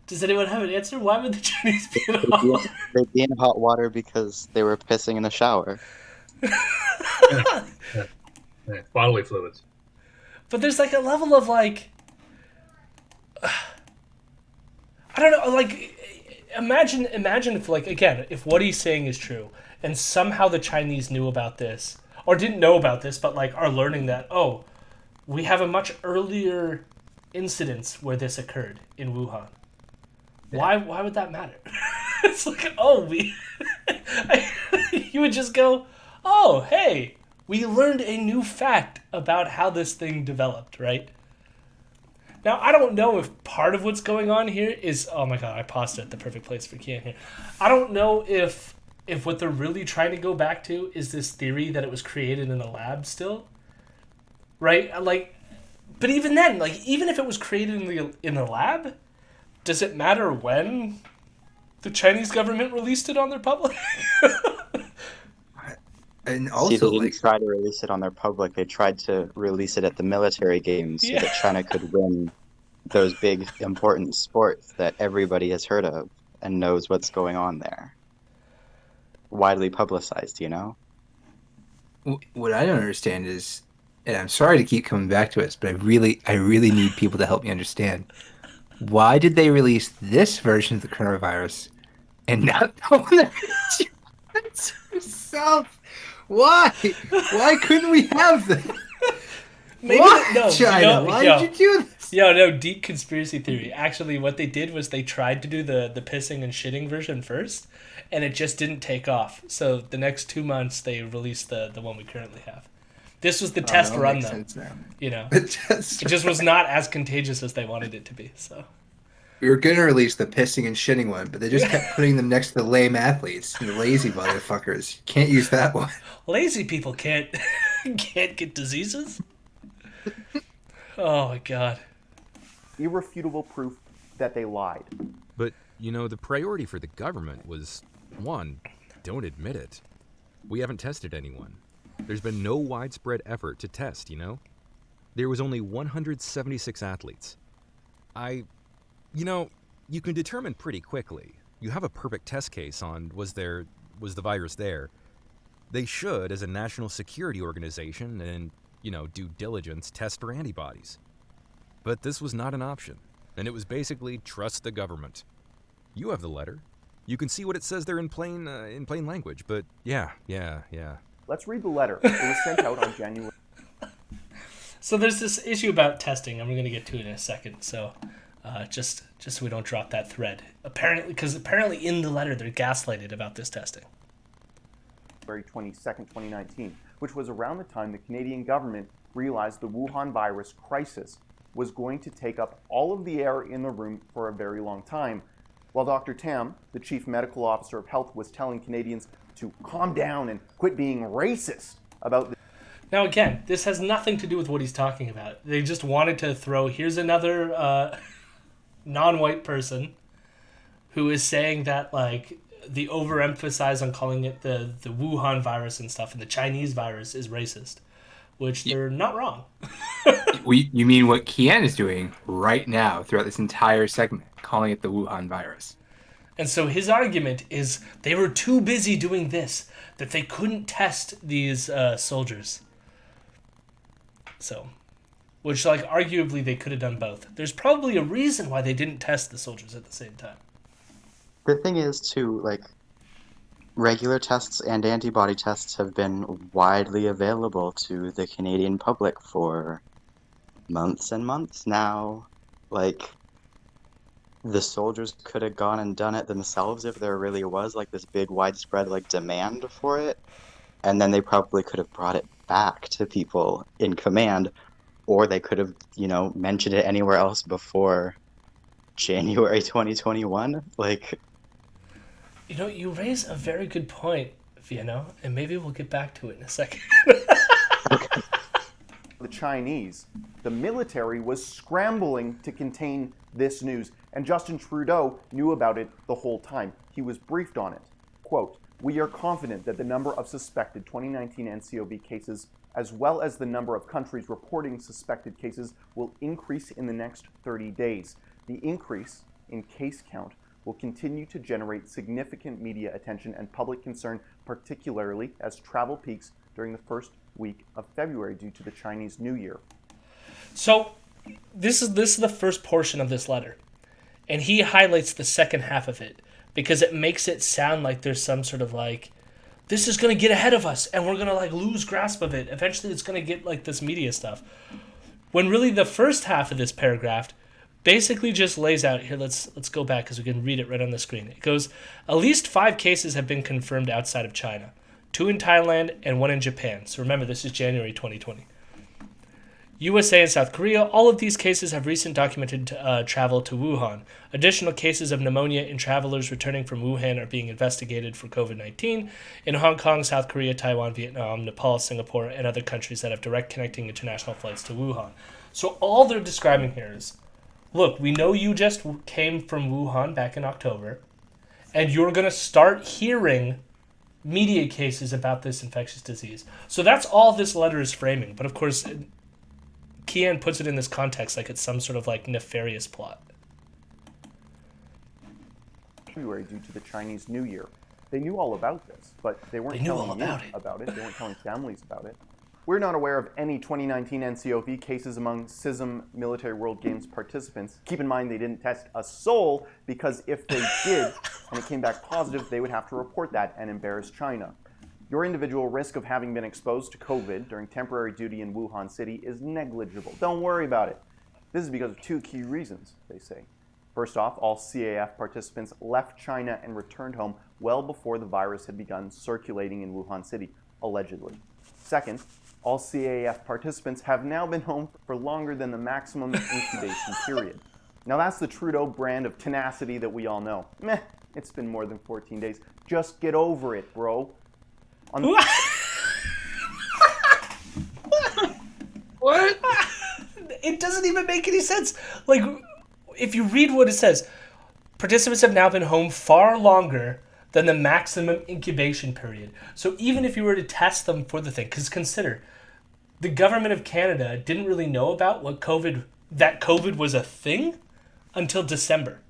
Does anyone have an answer? Why would the Chinese be in hot water? They'd be in hot water because they were pissing in the shower. Yeah, bodily fluids. But there's like a level of like, I don't know, like imagine if like again, if what he's saying is true and somehow the Chinese knew about this or didn't know about this but like are learning that, oh, we have a much earlier incidence where this occurred in Wuhan. Why would that matter? It's like, oh, you would just go, oh, hey, we learned a new fact about how this thing developed, right? Now, I don't know if part of what's going on here is, oh my god, I paused it at the perfect place for Keean here. I don't know if what they're really trying to go back to is this theory that it was created in a lab still, right? Like, but even then, like, even if it was created in the lab, does it matter when the Chinese government released it on their public? And See, also, they didn't try to release it on their public. They tried to release it at the military games so that China could win those big, important sports that everybody has heard of and knows what's going on there. Widely publicized, you know? what I don't understand is and I'm sorry to keep coming back to this, but I really need people to help me understand. Why did they release this version of the coronavirus and not the one that you went yourself? Why? Why couldn't we have that? Maybe Why, no, China? Why did you do this? No, deep conspiracy theory. Actually, what they did was they tried to do the pissing and shitting version first, and it just didn't take off. So the next 2 months, they released the one we currently have. This was the test run, though. Sense now. You know, The it test just was not as contagious as they wanted it to be. So We were gonna release the pissing and shitting one, but they just kept putting them next to the lame athletes, the lazy motherfuckers. Can't use that one. lazy people can't can't get diseases. Oh my god. Irrefutable proof that they lied. But, the priority for the government was, one, don't admit it. We haven't tested anyone. There's been no widespread effort to test, There was only 176 athletes. You can determine pretty quickly. You have a perfect test case on was the virus there. They should, as a national security organization and, due diligence, test for antibodies. But this was not an option, and it was basically trust the government. You have the letter. You can see what it says there in plain language, but yeah. Let's read the letter. It was sent out on January. So there's this issue about testing, and we're going to get to it in a second. So just so we don't drop that thread. Apparently in the letter they're gaslighted about this testing. February 22nd, 2019, which was around the time the Canadian government realized the Wuhan virus crisis was going to take up all of the air in the room for a very long time, while Dr. Tam, the Chief Medical Officer of Health, was telling Canadians to calm down and quit being racist about this. Now again, this has nothing to do with what he's talking about. They just wanted to throw, here's another non-white person who is saying that, like, the overemphasis on calling it the Wuhan virus and stuff and the Chinese virus is racist, which they're not wrong. You mean what Keean is doing right now throughout this entire segment, calling it the Wuhan virus. And so his argument is they were too busy doing this, that they couldn't test these soldiers. So, which, like, arguably they could have done both. There's probably a reason why they didn't test the soldiers at the same time. The thing is, too, like, regular tests and antibody tests have been widely available to the Canadian public for months and months now. Like, the soldiers could have gone and done it themselves if there really was, like, this big widespread, like, demand for it. And then they probably could have brought it back to people in command, or they could have, mentioned it anywhere else before January 2021. Like, You raise a very good point, Vienna, and maybe we'll get back to it in a second. The Chinese, the military was scrambling to contain this news, and Justin Trudeau knew about it the whole time. He was briefed on it. Quote, "We are confident that the number of suspected 2019 NCOV cases, as well as the number of countries reporting suspected cases, will increase in the next 30 days. The increase in case count will continue to generate significant media attention and public concern, particularly as travel peaks during the first week of February due to the Chinese New Year." So this is the first portion of this letter, and he highlights the second half of it because it makes it sound like there's some sort of, like, this is going to get ahead of us and we're going to, like, lose grasp of it. Eventually it's going to get, like, this media stuff. When really the first half of this paragraph basically just lays out, here, let's go back because we can read it right on the screen. It goes, at least 5 cases have been confirmed outside of China, 2 in Thailand and 1 in Japan. So remember, this is January 2020. USA and South Korea, all of these cases have recent documented travel to Wuhan. Additional cases of pneumonia in travelers returning from Wuhan are being investigated for COVID-19 in Hong Kong, South Korea, Taiwan, Vietnam, Nepal, Singapore, and other countries that have direct connecting international flights to Wuhan. So all they're describing here is, look, we know you just came from Wuhan back in October, and you're going to start hearing media cases about this infectious disease. So that's all this letter is framing. But of course, Keean puts it in this context like it's some sort of, like, nefarious plot. February due to the Chinese New Year. They knew all about this, but they weren't telling you about it. They weren't telling families about it. We're not aware of any 2019 NCOV cases among CISM Military World Games participants. Keep in mind they didn't test a soul, because if they did and it came back positive, they would have to report that and embarrass China. Your individual risk of having been exposed to COVID during temporary duty in Wuhan City is negligible. Don't worry about it. This is because of two key reasons, they say. First off, all CAF participants left China and returned home well before the virus had begun circulating in Wuhan City, allegedly. Second, all CAF participants have now been home for longer than the maximum incubation period. Now that's the Trudeau brand of tenacity that we all know. Meh, it's been more than 14 days. Just get over it, bro. What? It doesn't even make any sense. Like, if you read what it says, participants have now been home far longer than the maximum incubation period. So even if you were to test them for the thing, because consider, the government of Canada didn't really know about that COVID was a thing until December.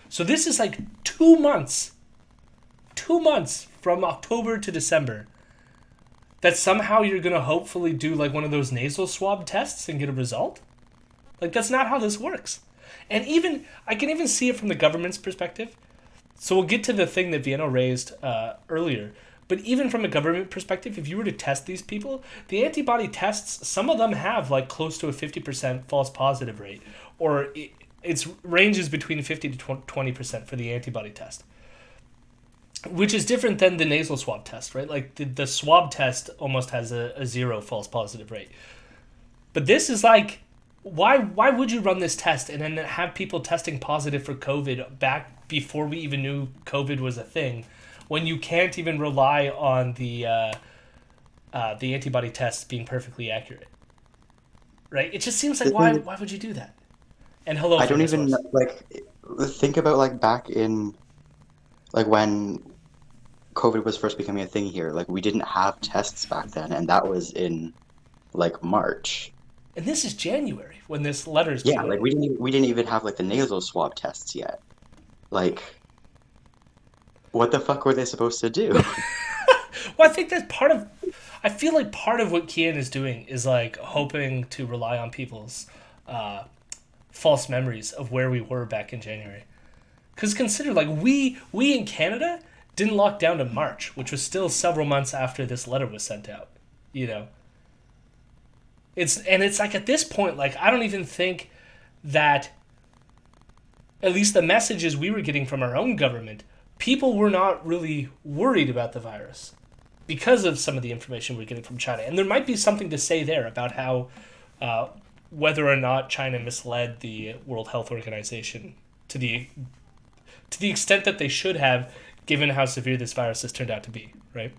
So this is like 2 months. 2 months from October to December. That somehow you're going to hopefully do like one of those nasal swab tests and get a result? Like, that's not how this works. And even, I can even see it from the government's perspective. So we'll get to the thing that Vienna raised earlier. But even from a government perspective, if you were to test these people, the antibody tests, some of them have like close to a 50% false positive rate. Or it ranges between 50 to 20% for the antibody test. Which is different than the nasal swab test, right? Like the swab test almost has a 0 false positive rate. But this is like, why would you run this test and then have people testing positive for COVID back before we even knew COVID was a thing, when you can't even rely on the antibody tests being perfectly accurate, right? It just seems like why would you do that? And hello. I don't even like think about like back in like when COVID was first becoming a thing here. Like we didn't have tests back then, and that was in like March. And this is January when this letter's yeah, like we didn't even have like the nasal swab tests yet. Like, what the fuck were they supposed to do? Well, I think that's I feel like part of what Keean is doing is like hoping to rely on people's false memories of where we were back in January. Because consider, like, we in Canada didn't lock down to March, which was still several months after this letter was sent out, you know? It's like at this point, like, I don't even think that, at least the messages we were getting from our own government, people were not really worried about the virus because of some of the information we're getting from China. And there might be something to say there about how whether or not China misled the World Health Organization to the extent that they should have, given how severe this virus has turned out to be, right?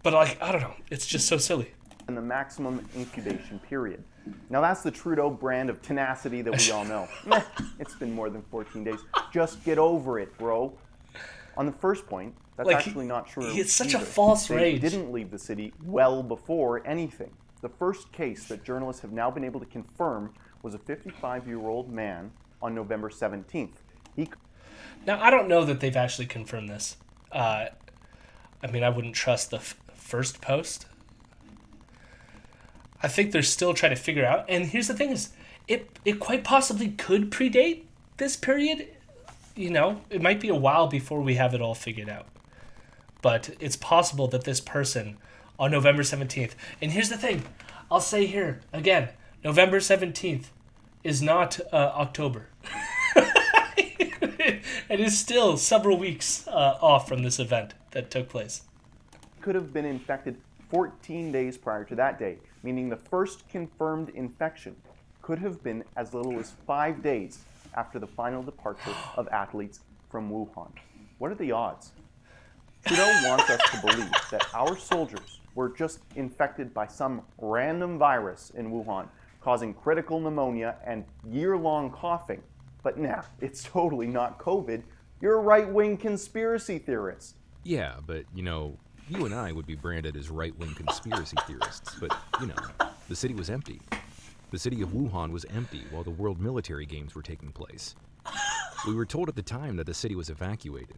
But, like, I don't know. It's just so silly. And the maximum incubation period. Now that's the Trudeau brand of tenacity that we all know. Meh, it's been more than 14 days. Just get over it, bro. On the first point, that's like, actually not true. It's such either. a false rage. They didn't leave the city well before anything. The first case that journalists have now been able to confirm was a 55-year-old man on November 17th. Now, I don't know that they've actually confirmed this. I mean, I wouldn't trust the first post. I think they're still trying to figure out. And here's the thing is, it quite possibly could predate this period. You know, it might be a while before we have it all figured out. But it's possible that this person on November 17th, and here's the thing, I'll say here, again, November 17th is not October. It is still several weeks off from this event that took place. Could have been infected 14 days prior to that day, meaning the first confirmed infection could have been as little as 5 days after the final departure of athletes from Wuhan. What are the odds? Trudeau wants us to believe that our soldiers were just infected by some random virus in Wuhan, causing critical pneumonia and year-long coughing. But nah, it's totally not COVID. You're a right-wing conspiracy theorist. Yeah, but, you know, you and I would be branded as right-wing conspiracy theorists, but, you know, the city was empty. The city of Wuhan was empty while the World Military Games were taking place. We were told at the time that the city was evacuated,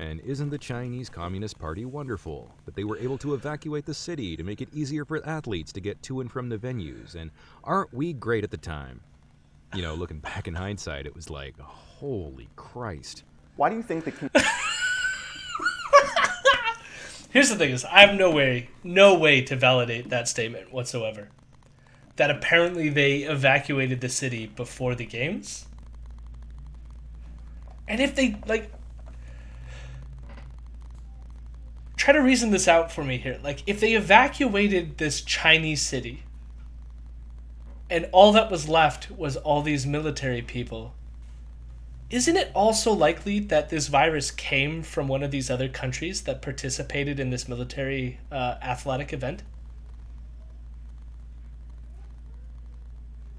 And isn't the Chinese Communist Party wonderful? That they were able to evacuate the city to make it easier for athletes to get to and from the venues. And aren't we great at the time? You know, looking back in hindsight, it was like, holy Christ. Why do you think the Here's the thing: is I have no way to validate that statement whatsoever. That apparently they evacuated the city before the games, and if they try to reason this out for me here, like if they evacuated this Chinese city, and all that was left was all these military people. Isn't it also likely that this virus came from one of these other countries that participated in this military athletic event?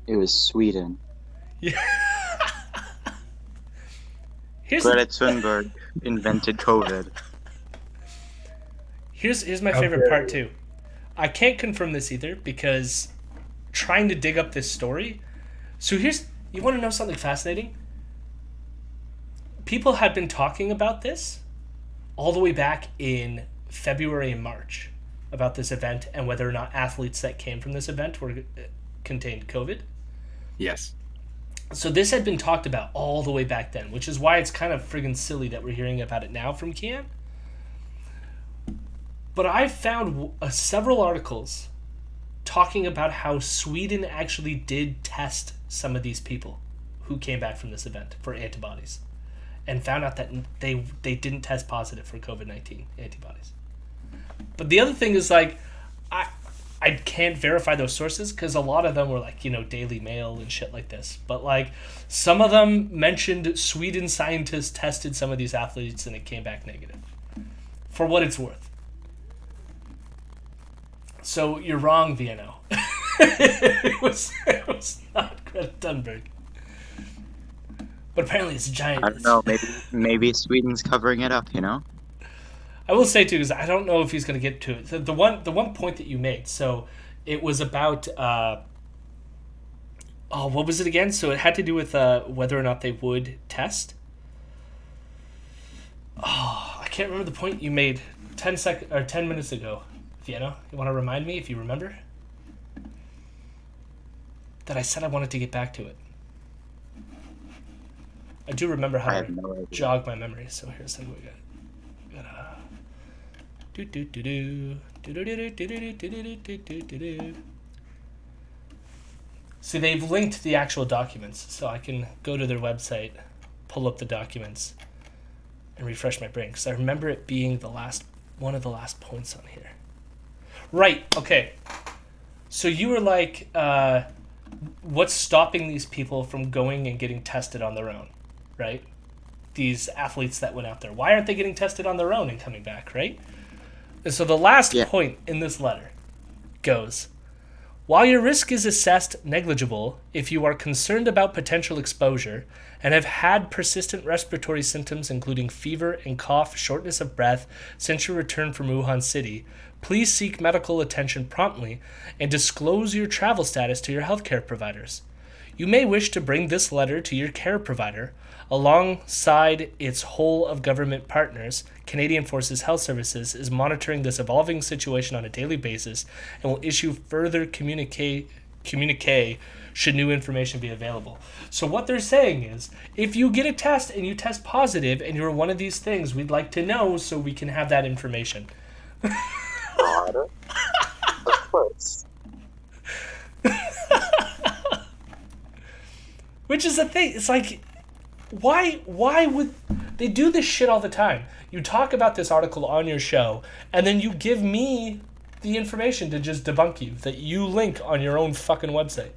It was Sweden. Yeah. Greta Thunberg invented COVID. Here's my favorite part too. I can't confirm this either because trying to dig up this story. So you want to know something fascinating? People had been talking about this all the way back in February and March about this event and whether or not athletes that came from this event contained COVID. Yes. So this had been talked about all the way back then, which is why it's kind of friggin' silly that we're hearing about it now from Keean. But I found several articles talking about how Sweden actually did test some of these people who came back from this event for antibodies and found out that they didn't test positive for COVID-19 antibodies. But the other thing is, like, I can't verify those sources because a lot of them were like, Daily Mail and shit like this. But like some of them mentioned Sweden scientists tested some of these athletes and it came back negative. For what it's worth. So you're wrong, VNO. it was not Greta Thunberg. But apparently it's a giant. I don't know. Maybe Sweden's covering it up. I will say too, because I don't know if he's going to get to it. The one point that you made. So it was about. What was it again? So it had to do with whether or not they would test. I can't remember the point you made 10 minutes ago. Vienna, you want to remind me if you remember? That I said I wanted to get back to it. I do remember how to jog my memory, so here's what we got. See, they've linked the actual documents, so I can go to their website, pull up the documents, and refresh my brain, because I remember it being one of the last points on here. Right, okay. So you were like, what's stopping these people from going and getting tested on their own, right? These athletes that went out there. Why aren't they getting tested on their own and coming back, right? And so the last point in this letter goes, while your risk is assessed negligible, if you are concerned about potential exposure and have had persistent respiratory symptoms including fever and cough, shortness of breath since your return from Wuhan City, please seek medical attention promptly and disclose your travel status to your healthcare providers. You may wish to bring this letter to your care provider alongside its whole of government partners. Canadian Forces Health Services is monitoring this evolving situation on a daily basis and will issue further communique should new information be available. So what they're saying is, if you get a test and you test positive and you're one of these things, we'd like to know so we can have that information. Of course. Which is the thing. It's like, why would they do this shit all the time? You talk about this article on your show, and then you give me the information to just debunk you that you link on your own fucking website.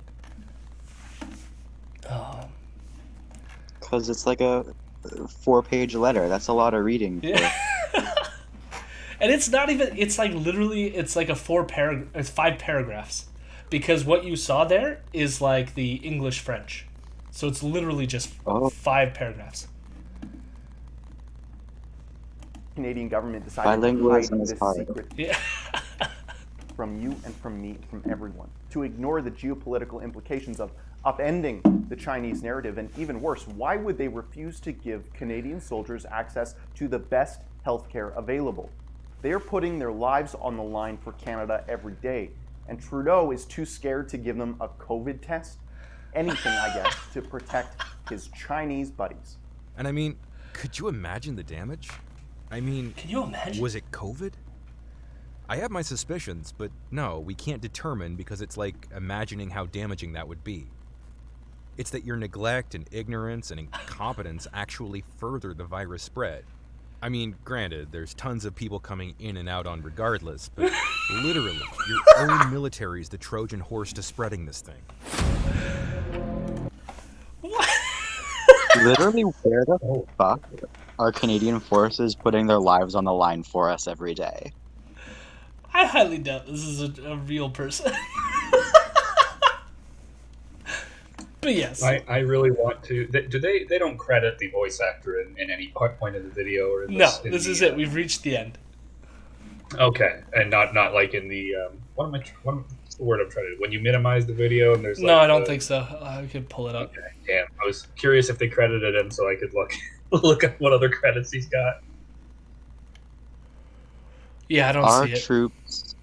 Because it's like a 4-page letter. That's a lot of reading. Yeah. And it's not even, it's like literally, it's like it's 5 paragraphs. Because what you saw there is like the English-French. So it's literally just 5 paragraphs. Canadian government decided to hide this secret Yeah. from you and from me, from everyone, to ignore the geopolitical implications of upending the Chinese narrative. And even worse, why would they refuse to give Canadian soldiers access to the best healthcare available? They are putting their lives on the line for Canada every day, and Trudeau is too scared to give them a COVID test. Anything, I guess, to protect his Chinese buddies. And I mean, could you imagine the damage? I mean, Can you imagine? was it COVID? I have my suspicions, but no, we can't determine because it's like imagining how damaging that would be. It's that your neglect and ignorance and incompetence actually further the virus spread. I mean, granted, there's tons of people coming in and out on regardless, but literally, your own military is the Trojan horse to spreading this thing. Literally, where the fuck are Canadian forces putting their lives on the line for us every day? I highly doubt this is a real person. But yes. I really want to. Do they don't credit the voice actor in any point of the video or in No, in this the, is it. We've reached the end. Okay, and not like in the what's the word I'm trying to do? When you minimize the video and there's like No, I don't think so. I could pull it up. Okay, damn. I was curious if they credited him so I could look at what other credits he's got. Yeah, I don't Our see it. troops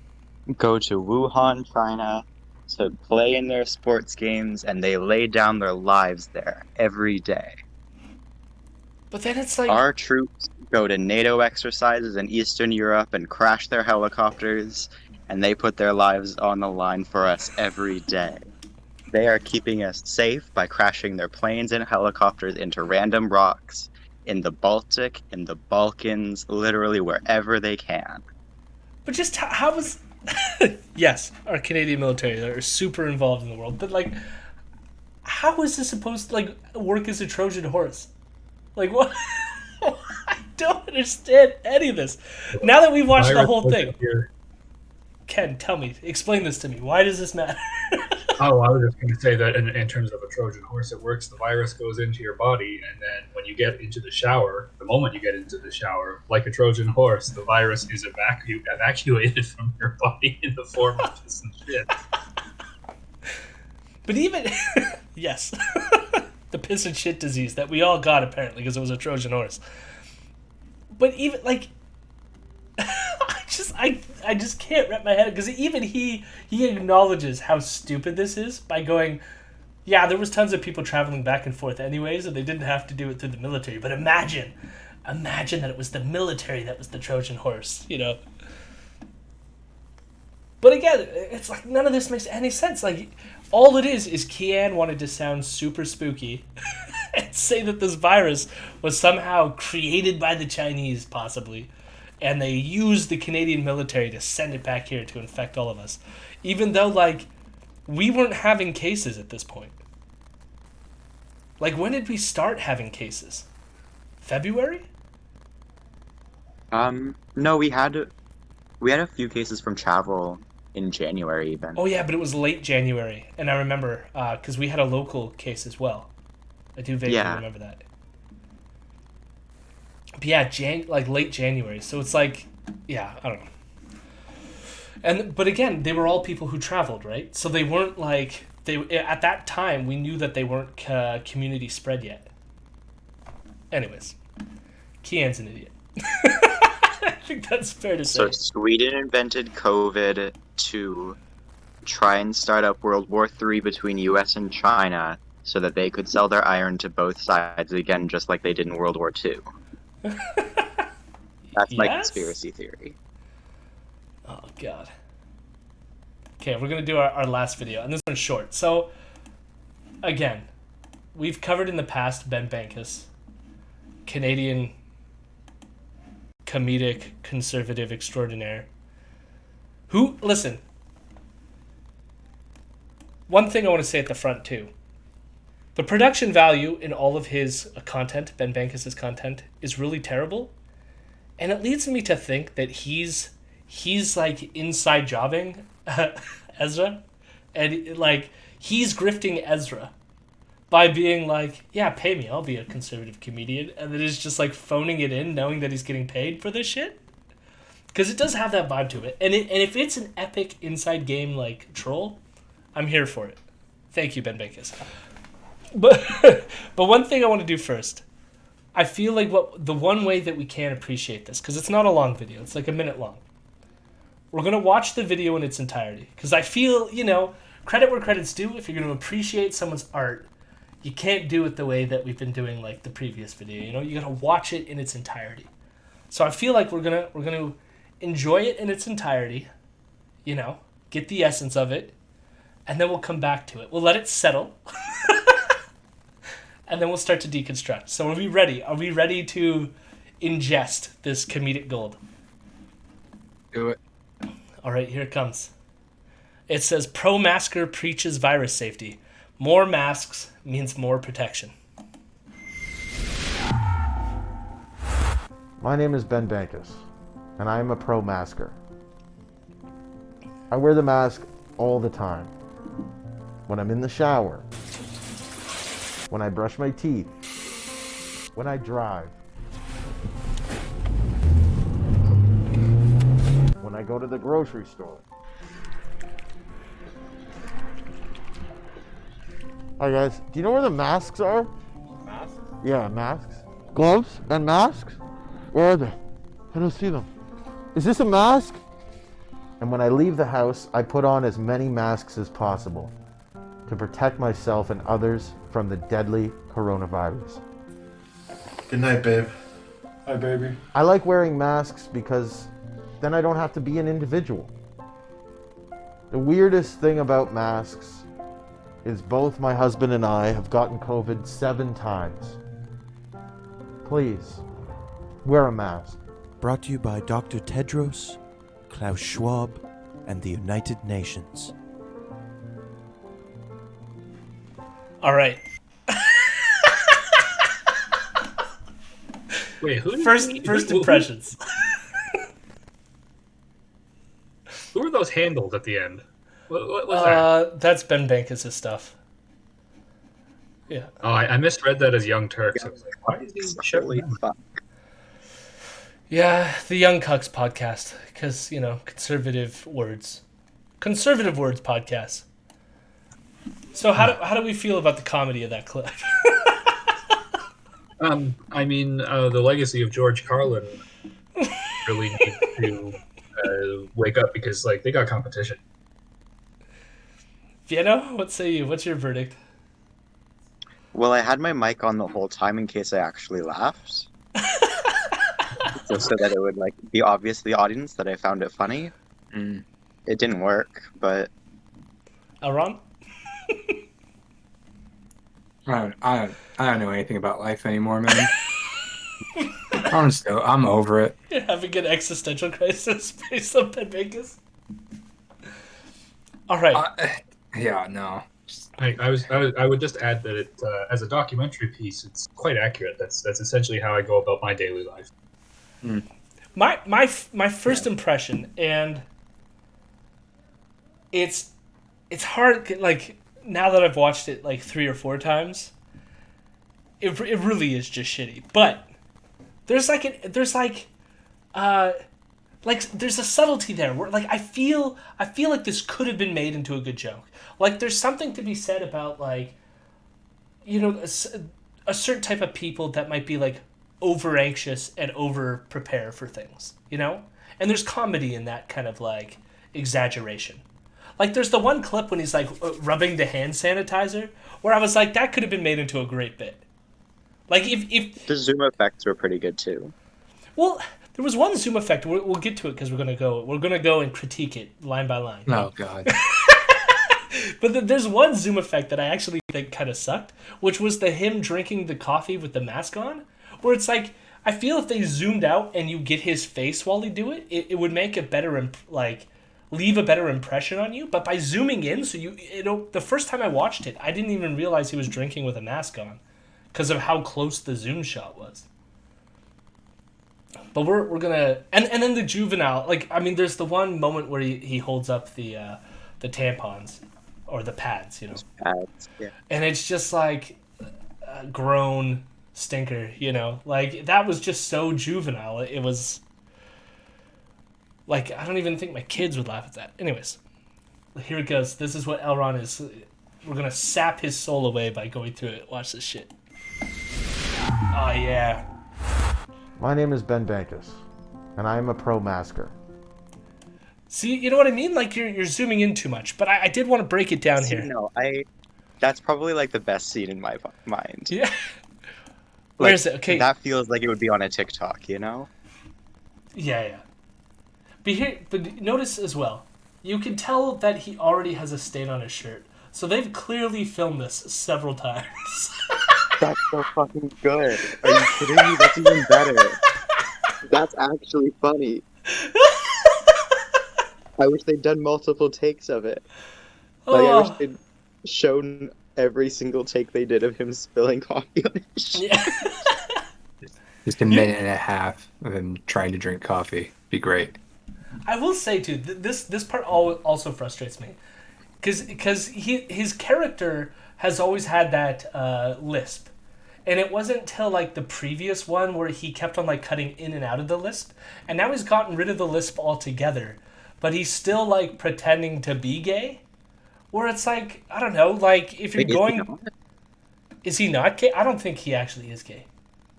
go to Wuhan, China, to play in their sports games, and they lay down their lives there every day. But then it's like, Our troops go to NATO exercises in Eastern Europe and crash their helicopters, and they put their lives on the line for us every day. They are keeping us safe by crashing their planes and helicopters into random rocks in the Baltic, in the Balkans, literally wherever they can. but just how was... Yes, our Canadian military, they're super involved in the world, but like, how is this supposed to like work as a Trojan horse? Like, what? I don't understand any of this. Now that we've watched the whole thing, Ken, tell me, explain this to me. Why does this matter? Oh, I was just going to say that in terms of a Trojan horse, it works. The virus goes into your body, and then when you get into the shower, the moment you get into the shower, like a Trojan horse, the virus is evacuated from your body in the form of piss and shit. But even, yes, the piss and shit disease that we all got apparently because it was a Trojan horse. But even like, I just can't wrap my head because even he acknowledges how stupid this is by going, yeah, there was tons of people traveling back and forth anyways, and they didn't have to do it through the military. But imagine that it was the military that was the Trojan horse, you know. But again, it's like none of this makes any sense. Like, all it is Keean wanted to sound super spooky and say that this virus was somehow created by the Chinese, possibly. And they used the Canadian military to send it back here to infect all of us. Even though, like, we weren't having cases at this point. Like, when did we start having cases? February? No, we had a few cases from travel in January even. Oh yeah, but it was late January, and I remember because we had a local case as well. I do vaguely remember that. But yeah, like late January, so it's like, yeah, I don't know. But again, they were all people who traveled, right? So they weren't like at that time. We knew that they weren't community spread yet. Anyways, Keean's an idiot. I think that's fair to say. So Sweden invented COVID to try and start up World War III between US and China so that they could sell their iron to both sides again, just like they did in World War II. That's my conspiracy theory. Oh, God. Okay, we're going to do our last video, and this one's short. So, again, we've covered in the past Ben Bankas, Canadian comedic conservative extraordinaire, who, listen, one thing I want to say at the front, too. The production value in all of his content, Ben Bankas' content, is really terrible. And it leads me to think that he's like inside jobbing Ezra. And like he's grifting Ezra by being like, yeah, pay me, I'll be a conservative comedian. And then he's just like phoning it in, knowing that he's getting paid for this shit. Because it does have that vibe to it. And if it's an epic inside game like troll, I'm here for it. Thank you, Ben Bankas. But but one thing I want to do first, I feel like the one way that we can appreciate this, because it's not a long video, it's like a minute long. We're going to watch the video in its entirety. Because I feel, credit where credit's due. If you're going to appreciate someone's art, you can't do it the way that we've been doing like the previous video. You got to watch it in its entirety. So I feel like we're gonna enjoy it in its entirety, get the essence of it, and then we'll come back to it. We'll let it settle. And then we'll start to deconstruct. So are we ready? Are we ready to ingest this comedic gold? Do it. All right, here it comes. It says, pro-masker preaches virus safety. More masks means more protection. My name is Ben Bankas, and I am a pro-masker. I wear the mask all the time. When I'm in the shower, when I brush my teeth, when I drive, when I go to the grocery store. Hi guys, do you know where the masks are? Masks? Yeah, masks. Gloves and masks? Where are they? I don't see them. Is this a mask? And when I leave the house, I put on as many masks as possible to protect myself and others from the deadly coronavirus. Good night, babe. Hi, baby. I like wearing masks because then I don't have to be an individual. The weirdest thing about masks is both my husband and I have gotten COVID 7 times. Please, wear a mask. Brought to you by Dr. Tedros, Klaus Schwab, and the United Nations. All right. Wait, who? First impressions. Who are those handles at the end? What was that? That's Ben Bankas' stuff. Yeah. Oh, I misread that as Young Turks. I was like, why is he showing? Yeah, the Young Cucks podcast, because conservative words podcast. So how do we feel about the comedy of that clip? The legacy of George Carlin really needs to wake up because they got competition. Vienna, what say you? What's your verdict? Well, I had my mic on the whole time in case I actually laughed. so that it would be obvious to the audience that I found it funny. It didn't work, but Ron? I don't know anything about life anymore, man. I'm over it. You're having an existential crisis based on Ben Bankas. All right. Yeah, no. I would just add that it as a documentary piece, it's quite accurate. That's essentially how I go about my daily life. My first impression, and it's hard. Now that I've watched it 3 or 4 times, it really is just shitty. But there's there's a subtlety there where I feel like this could have been made into a good joke. There's something to be said about a certain type of people that might be over anxious and over prepare for things, and there's comedy in that kind of exaggeration. There's the one clip when he's rubbing the hand sanitizer where I was like, that could have been made into a great bit. If the zoom effects were pretty good too. Well, there was one zoom effect. We'll get to it because we're gonna go and critique it line by line. Oh God. But there's one zoom effect that I actually think kind of sucked, which was him drinking the coffee with the mask on, where it's I feel if they zoomed out and you get his face while they do it, it would make a better leave a better impression on you. But by zooming in, so the first time I watched it, I didn't even realize he was drinking with a mask on because of how close the zoom shot was. But we're gonna and then the juvenile, there's the one moment where he holds up the tampons or the pads, Pads, yeah. And it's just a grown stinker, that was just so juvenile. It was I don't even think my kids would laugh at that. Anyways, here it goes. This is what Elron is sap his soul away by going through it. Watch this shit. Oh yeah. My name is Ben Bankas, and I am a pro masker. See, you know what I mean? Like you're zooming in too much. But I did want to break it down here. No, that's probably like the best scene in my mind. Yeah. Like, Where is it? Okay. That feels like it would be on a TikTok, you know? Yeah. But notice as well, you can tell that he already has a stain on his shirt. So they've clearly filmed this several times. That's so fucking good. Are you kidding me? That's even better. That's actually funny. I wish they'd done multiple takes of it. Like, I wish they'd shown every single take they did of him spilling coffee on his shirt. Yeah. Just a minute and a half of him trying to drink coffee. Be great. I will say too, this part also frustrates me, because his character has always had that lisp, and it wasn't till like the previous one where he kept on like cutting in and out of the lisp, and now he's gotten rid of the lisp altogether, but he's still like pretending to be gay, where it's like, I don't know, like if you're going, is he not gay? I don't think he actually is gay.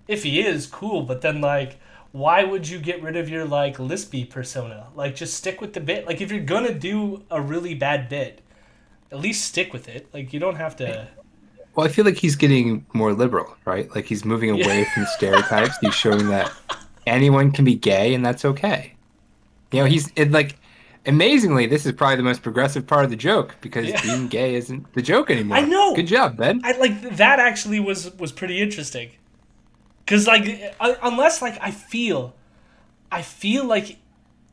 If he is, cool, but then like, why would you get rid of your like lispy persona? Like, just stick with the bit. Like, if you're gonna do a really bad bit, at least stick with it. Like, you don't have to. Well, I feel like he's getting more liberal, right? Like, he's moving away from stereotypes. He's showing that anyone can be gay, and that's okay. You know, like, amazingly, this is probably the most progressive part of the joke, because being gay isn't the joke anymore. I know. Good job, Ben. I like that. Actually, was pretty interesting. Because, like, unless, like, I feel like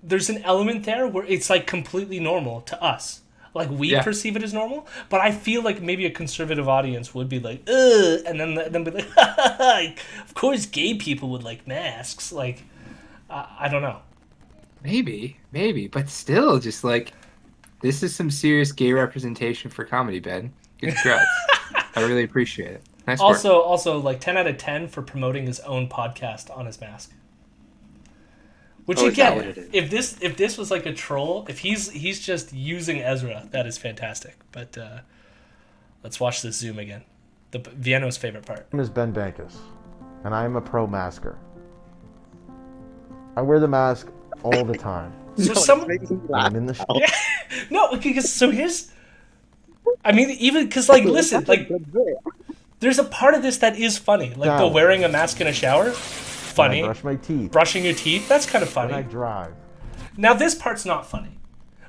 there's an element there where it's, like, completely normal to us. Like, we perceive it as normal, but I feel like maybe a conservative audience would be like, ugh, and then be like, of course gay people would like masks. Like, I don't know. Maybe, but still, just, like, this is some serious gay representation for comedy, Ben. Good congrats. I really appreciate it. Nice work. Also, like 10 out of 10 for promoting his own podcast on his mask. Which again, if this was like a troll, if he's just using Ezra, that is fantastic. But let's watch this zoom again. The Vienno's favorite part. My name is Ben Bankas, and I am a pro masker. I wear the mask all the time. So I'm in the show. Yeah. No, because so here's, I mean, even because like listen, like there's a part of this that is funny, like the wearing a mask in a shower. Funny. Brush my teeth. Brushing your teeth, that's kind of funny. When I drive. Now this part's not funny.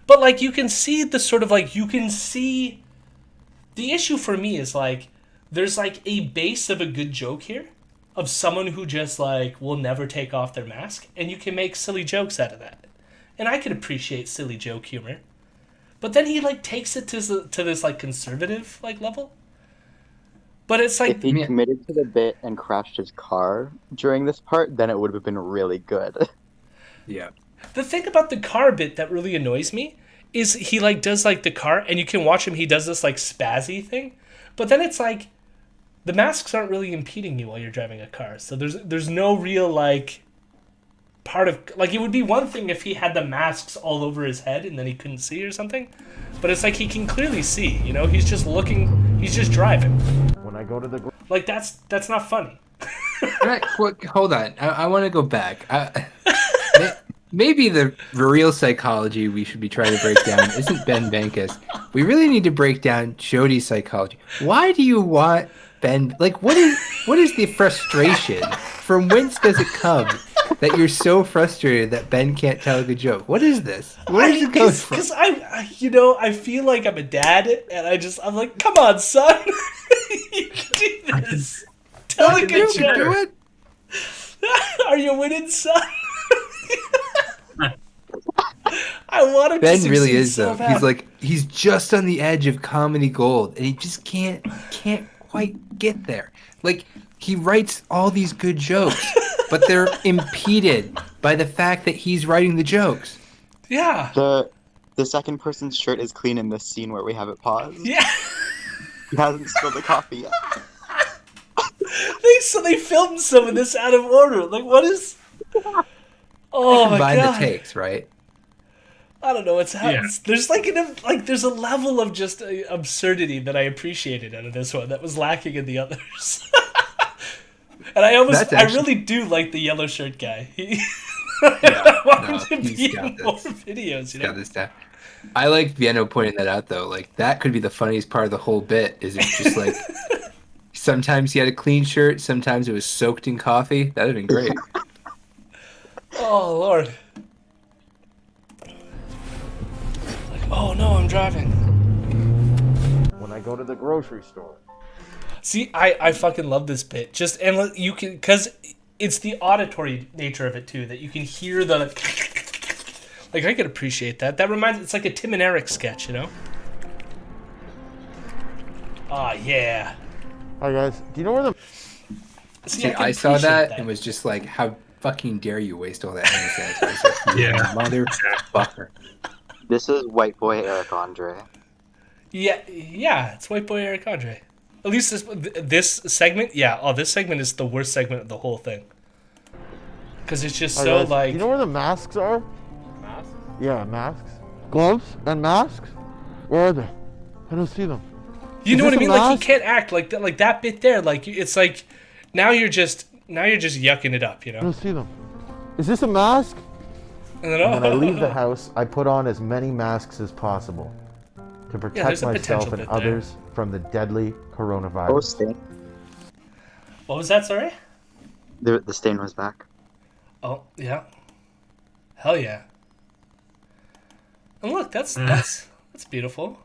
But like you can see the sort of like, you can see the issue for me is like there's like a base of a good joke here of someone who just like will never take off their mask, and you can make silly jokes out of that. And I could appreciate silly joke humor. But then he like takes it to this like conservative like level. But it's like, if he committed to the bit and crashed his car during this part, then it would have been really good. Yeah. The thing about the car bit that really annoys me is he like does like the car, and you can watch him, he does this like spazzy thing, but then it's like the masks aren't really impeding you while you're driving a car. So there's no real like part of, like, it would be one thing if he had the masks all over his head and then he couldn't see or something, but it's like he can clearly see, you know, he's just looking, he's just driving. When I go to the like that's not funny. Right, hold on. I want to go back. Maybe the real psychology we should be trying to break down isn't Ben Bankas. We really need to break down Jody's psychology. Why do you want Ben? Like, what is the frustration? From whence does it come that you're so frustrated that Ben can't tell a good joke? What is this? Where does it come from? Because I feel like I'm a dad, and I'm like, come on, son, you can do this. Tell a good joke. Do it. Are you winning, son? I want him Ben to really is so though. bad. He's just on the edge of comedy gold, and he just can't quite get there. Like, he writes all these good jokes, but they're impeded by the fact that he's writing the jokes. Yeah. The second person's shirt is clean in this scene where we have it paused. Yeah. He hasn't spilled the coffee yet. They filmed some of this out of order. Like, what is? Oh my god. Combine the takes, right? I don't know what's happening. Yeah. There's there's a level of just absurdity that I appreciated out of this one that was lacking in the others. And I really do like the yellow shirt guy. I want him to be in more videos. You know? Got this down. I like Vienno pointing that out though. Like that could be the funniest part of the whole bit. Is it's just like sometimes he had a clean shirt, sometimes it was soaked in coffee. That'd have been great. Oh Lord. Oh no, I'm driving. When I go to the grocery store. See, I fucking love this bit. Just and you can because it's the auditory nature of it too that you can hear the like I could appreciate that. That reminds it's like a Tim and Eric sketch, you know? Ah, yeah. Hi guys. Do you know where the See, I saw that and was just like, how fucking dare you waste all that hand sanitizer? Yeah. Motherfucker. This is white boy Eric Andre. Yeah, it's white boy Eric Andre. At least this segment, this segment is the worst segment of the whole thing. Because it's just so guys, like... Do you know where the masks are? Masks? Yeah, masks. Gloves and masks? Where are they? I don't see them. You know what I mean? Mask? Like he can't act like that bit there. Like it's like now you're just yucking it up, you I know? don't see them. Is this a mask? And then, When I leave the house, I put on as many masks as possible to protect there's a myself potential and bit there. others from the deadly coronavirus. What was that, sorry? The stain was back. Oh, yeah. Hell yeah. And look, that's beautiful.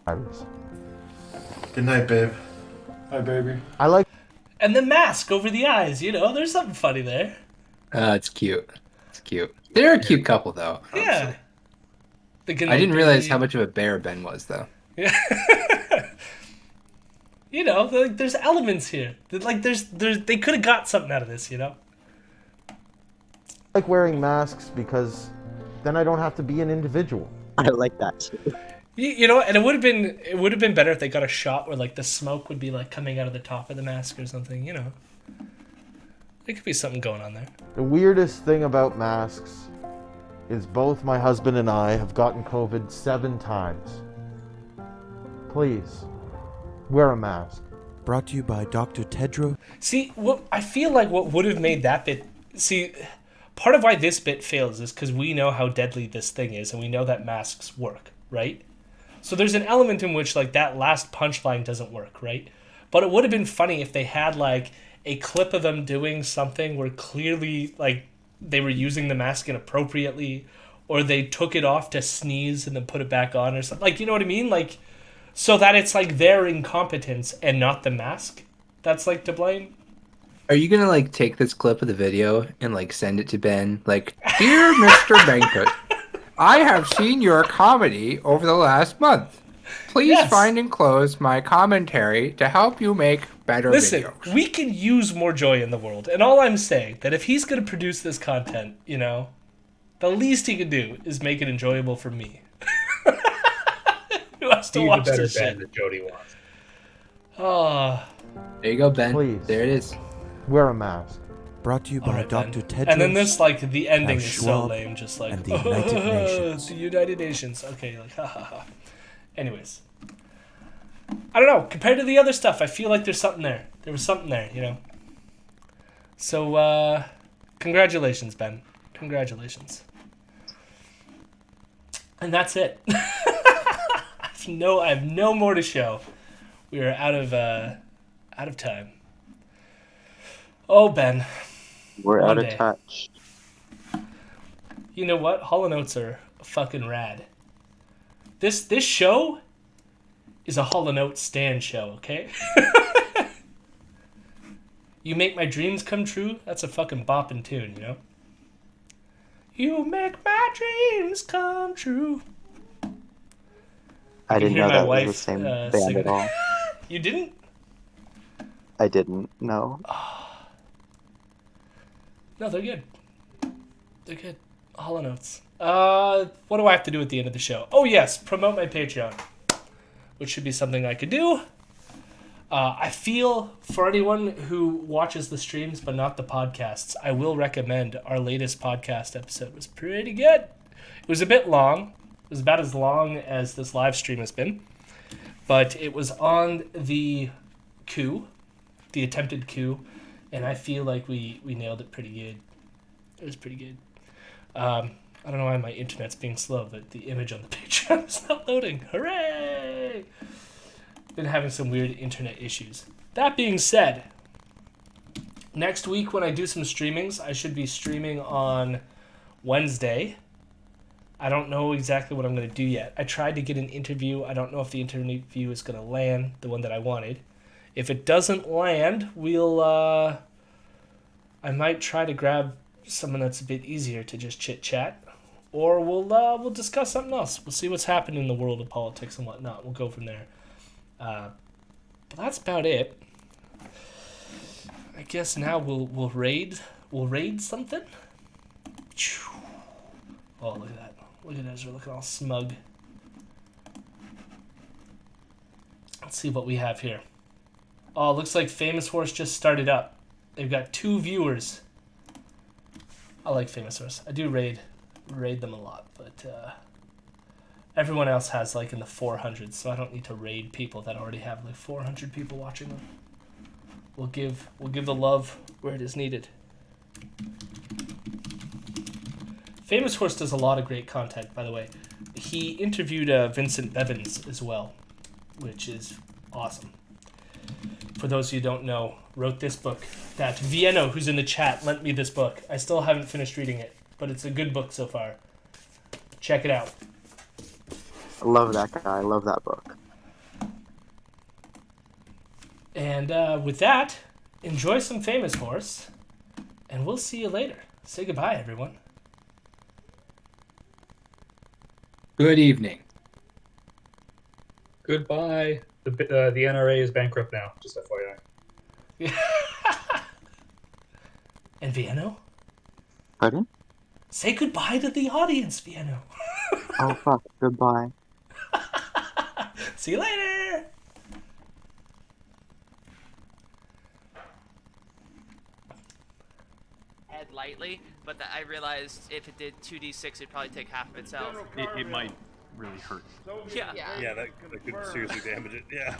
Good night, babe. Hi, baby. I like. And the mask over the eyes, you know, there's something funny there. It's cute. It's cute. They're a cute couple, though. Yeah. I didn't realize how much of a bear Ben was, though. Yeah. You know, like there's elements here. Like there's they could have got something out of this, you know. I like wearing masks because then I don't have to be an individual. I like that too. You know, and it would have been better if they got a shot where like the smoke would be like coming out of the top of the mask or something, you know. There could be something going on there. The weirdest thing about masks is both my husband and I have gotten COVID 7 times. Please, wear a mask. Brought to you by Dr. Tedros. See, I feel like what would have made that bit... See, part of why this bit fails is because we know how deadly this thing is, and we know that masks work, right? So there's an element in which, like, that last punchline doesn't work, right? But it would have been funny if they had, like, a clip of them doing something where clearly, like, they were using the mask inappropriately, or they took it off to sneeze and then put it back on, or something. Like, you know what I mean? Like... So that it's like their incompetence and not the mask that's like to blame. Are you gonna like take this clip of the video and like send it to Ben? Like, dear Mr. Bankas, I have seen your comedy over the last month. Please find enclosed my commentary to help you make better videos. We can use more joy in the world, and all I'm saying that if he's gonna produce this content, you know, the least he can do is make it enjoyable for me. Who has to watch this shit? That Jody wants. Oh. There you go, Ben. Please. There it is. Wear a mask. Brought to you by Dr. Tedros. And then this, like, the ending is so Schwab, lame, just like, and the United Nations. The United Nations. Okay, like, ha ha ha. Anyways. I don't know. Compared to the other stuff, I feel like there's something there. There was something there, you know? So, congratulations, Ben. Congratulations. And that's it. I have no more to show. We are out of time. Oh, Ben. We're One out of day. touch. You know what? Hall & Oates are fucking rad. This show is a Hall & Oates stand show, okay? You make my dreams come true? That's a fucking bopping tune, you know? You make my dreams come true. I didn't know that was the wife, same band sing at all. You didn't? I didn't, no. No, they're good. They're good. Hall & Oates. What do I have to do at the end of the show? Oh, yes, promote my Patreon, which should be something I could do. I feel for anyone who watches the streams but not the podcasts, I will recommend our latest podcast episode was pretty good. It was a bit long. It was about as long as this live stream has been. But it was on the coup, the attempted coup, and I feel like we nailed it pretty good. It was pretty good. I don't know why my internet's being slow, but the image on the picture is not loading. Hooray! Been having some weird internet issues. That being said, next week when I do some streamings, I should be streaming on Wednesday. I don't know exactly what I'm going to do yet. I tried to get an interview. I don't know if the interview is going to land, the one that I wanted. If it doesn't land, I might try to grab someone that's a bit easier to just chit-chat. Or we'll discuss something else. We'll see what's happening in the world of politics and whatnot. We'll go from there. But that's about it. I guess now we'll raid something. Oh, look at that. Look at Ezra looking all smug. Let's see what we have here. Oh, looks like Famous Horse just started up. They've got 2 viewers. I like Famous Horse. I do raid them a lot, but everyone else has like in the 400s, so I don't need to raid people that already have like 400 people watching them. We'll give the love where it is needed. Famous Horse does a lot of great content, by the way. He interviewed Vincent Bevins as well, which is awesome. For those of you who don't know, wrote this book that Vienno, who's in the chat, lent me this book. I still haven't finished reading it, but it's a good book so far. Check it out. I love that guy. I love that book. And with that, enjoy some Famous Horse, and we'll see you later. Say goodbye, everyone. Good evening. Goodbye. The NRA is bankrupt now, just FYI. And Vienno? Pardon? Say goodbye to the audience, Vienno. Oh, fuck. Goodbye. See you later. Head lightly, but I realized if it did 2d6, it'd probably take half of its health. It might really hurt. Yeah. Yeah, that could seriously damage it. Yeah.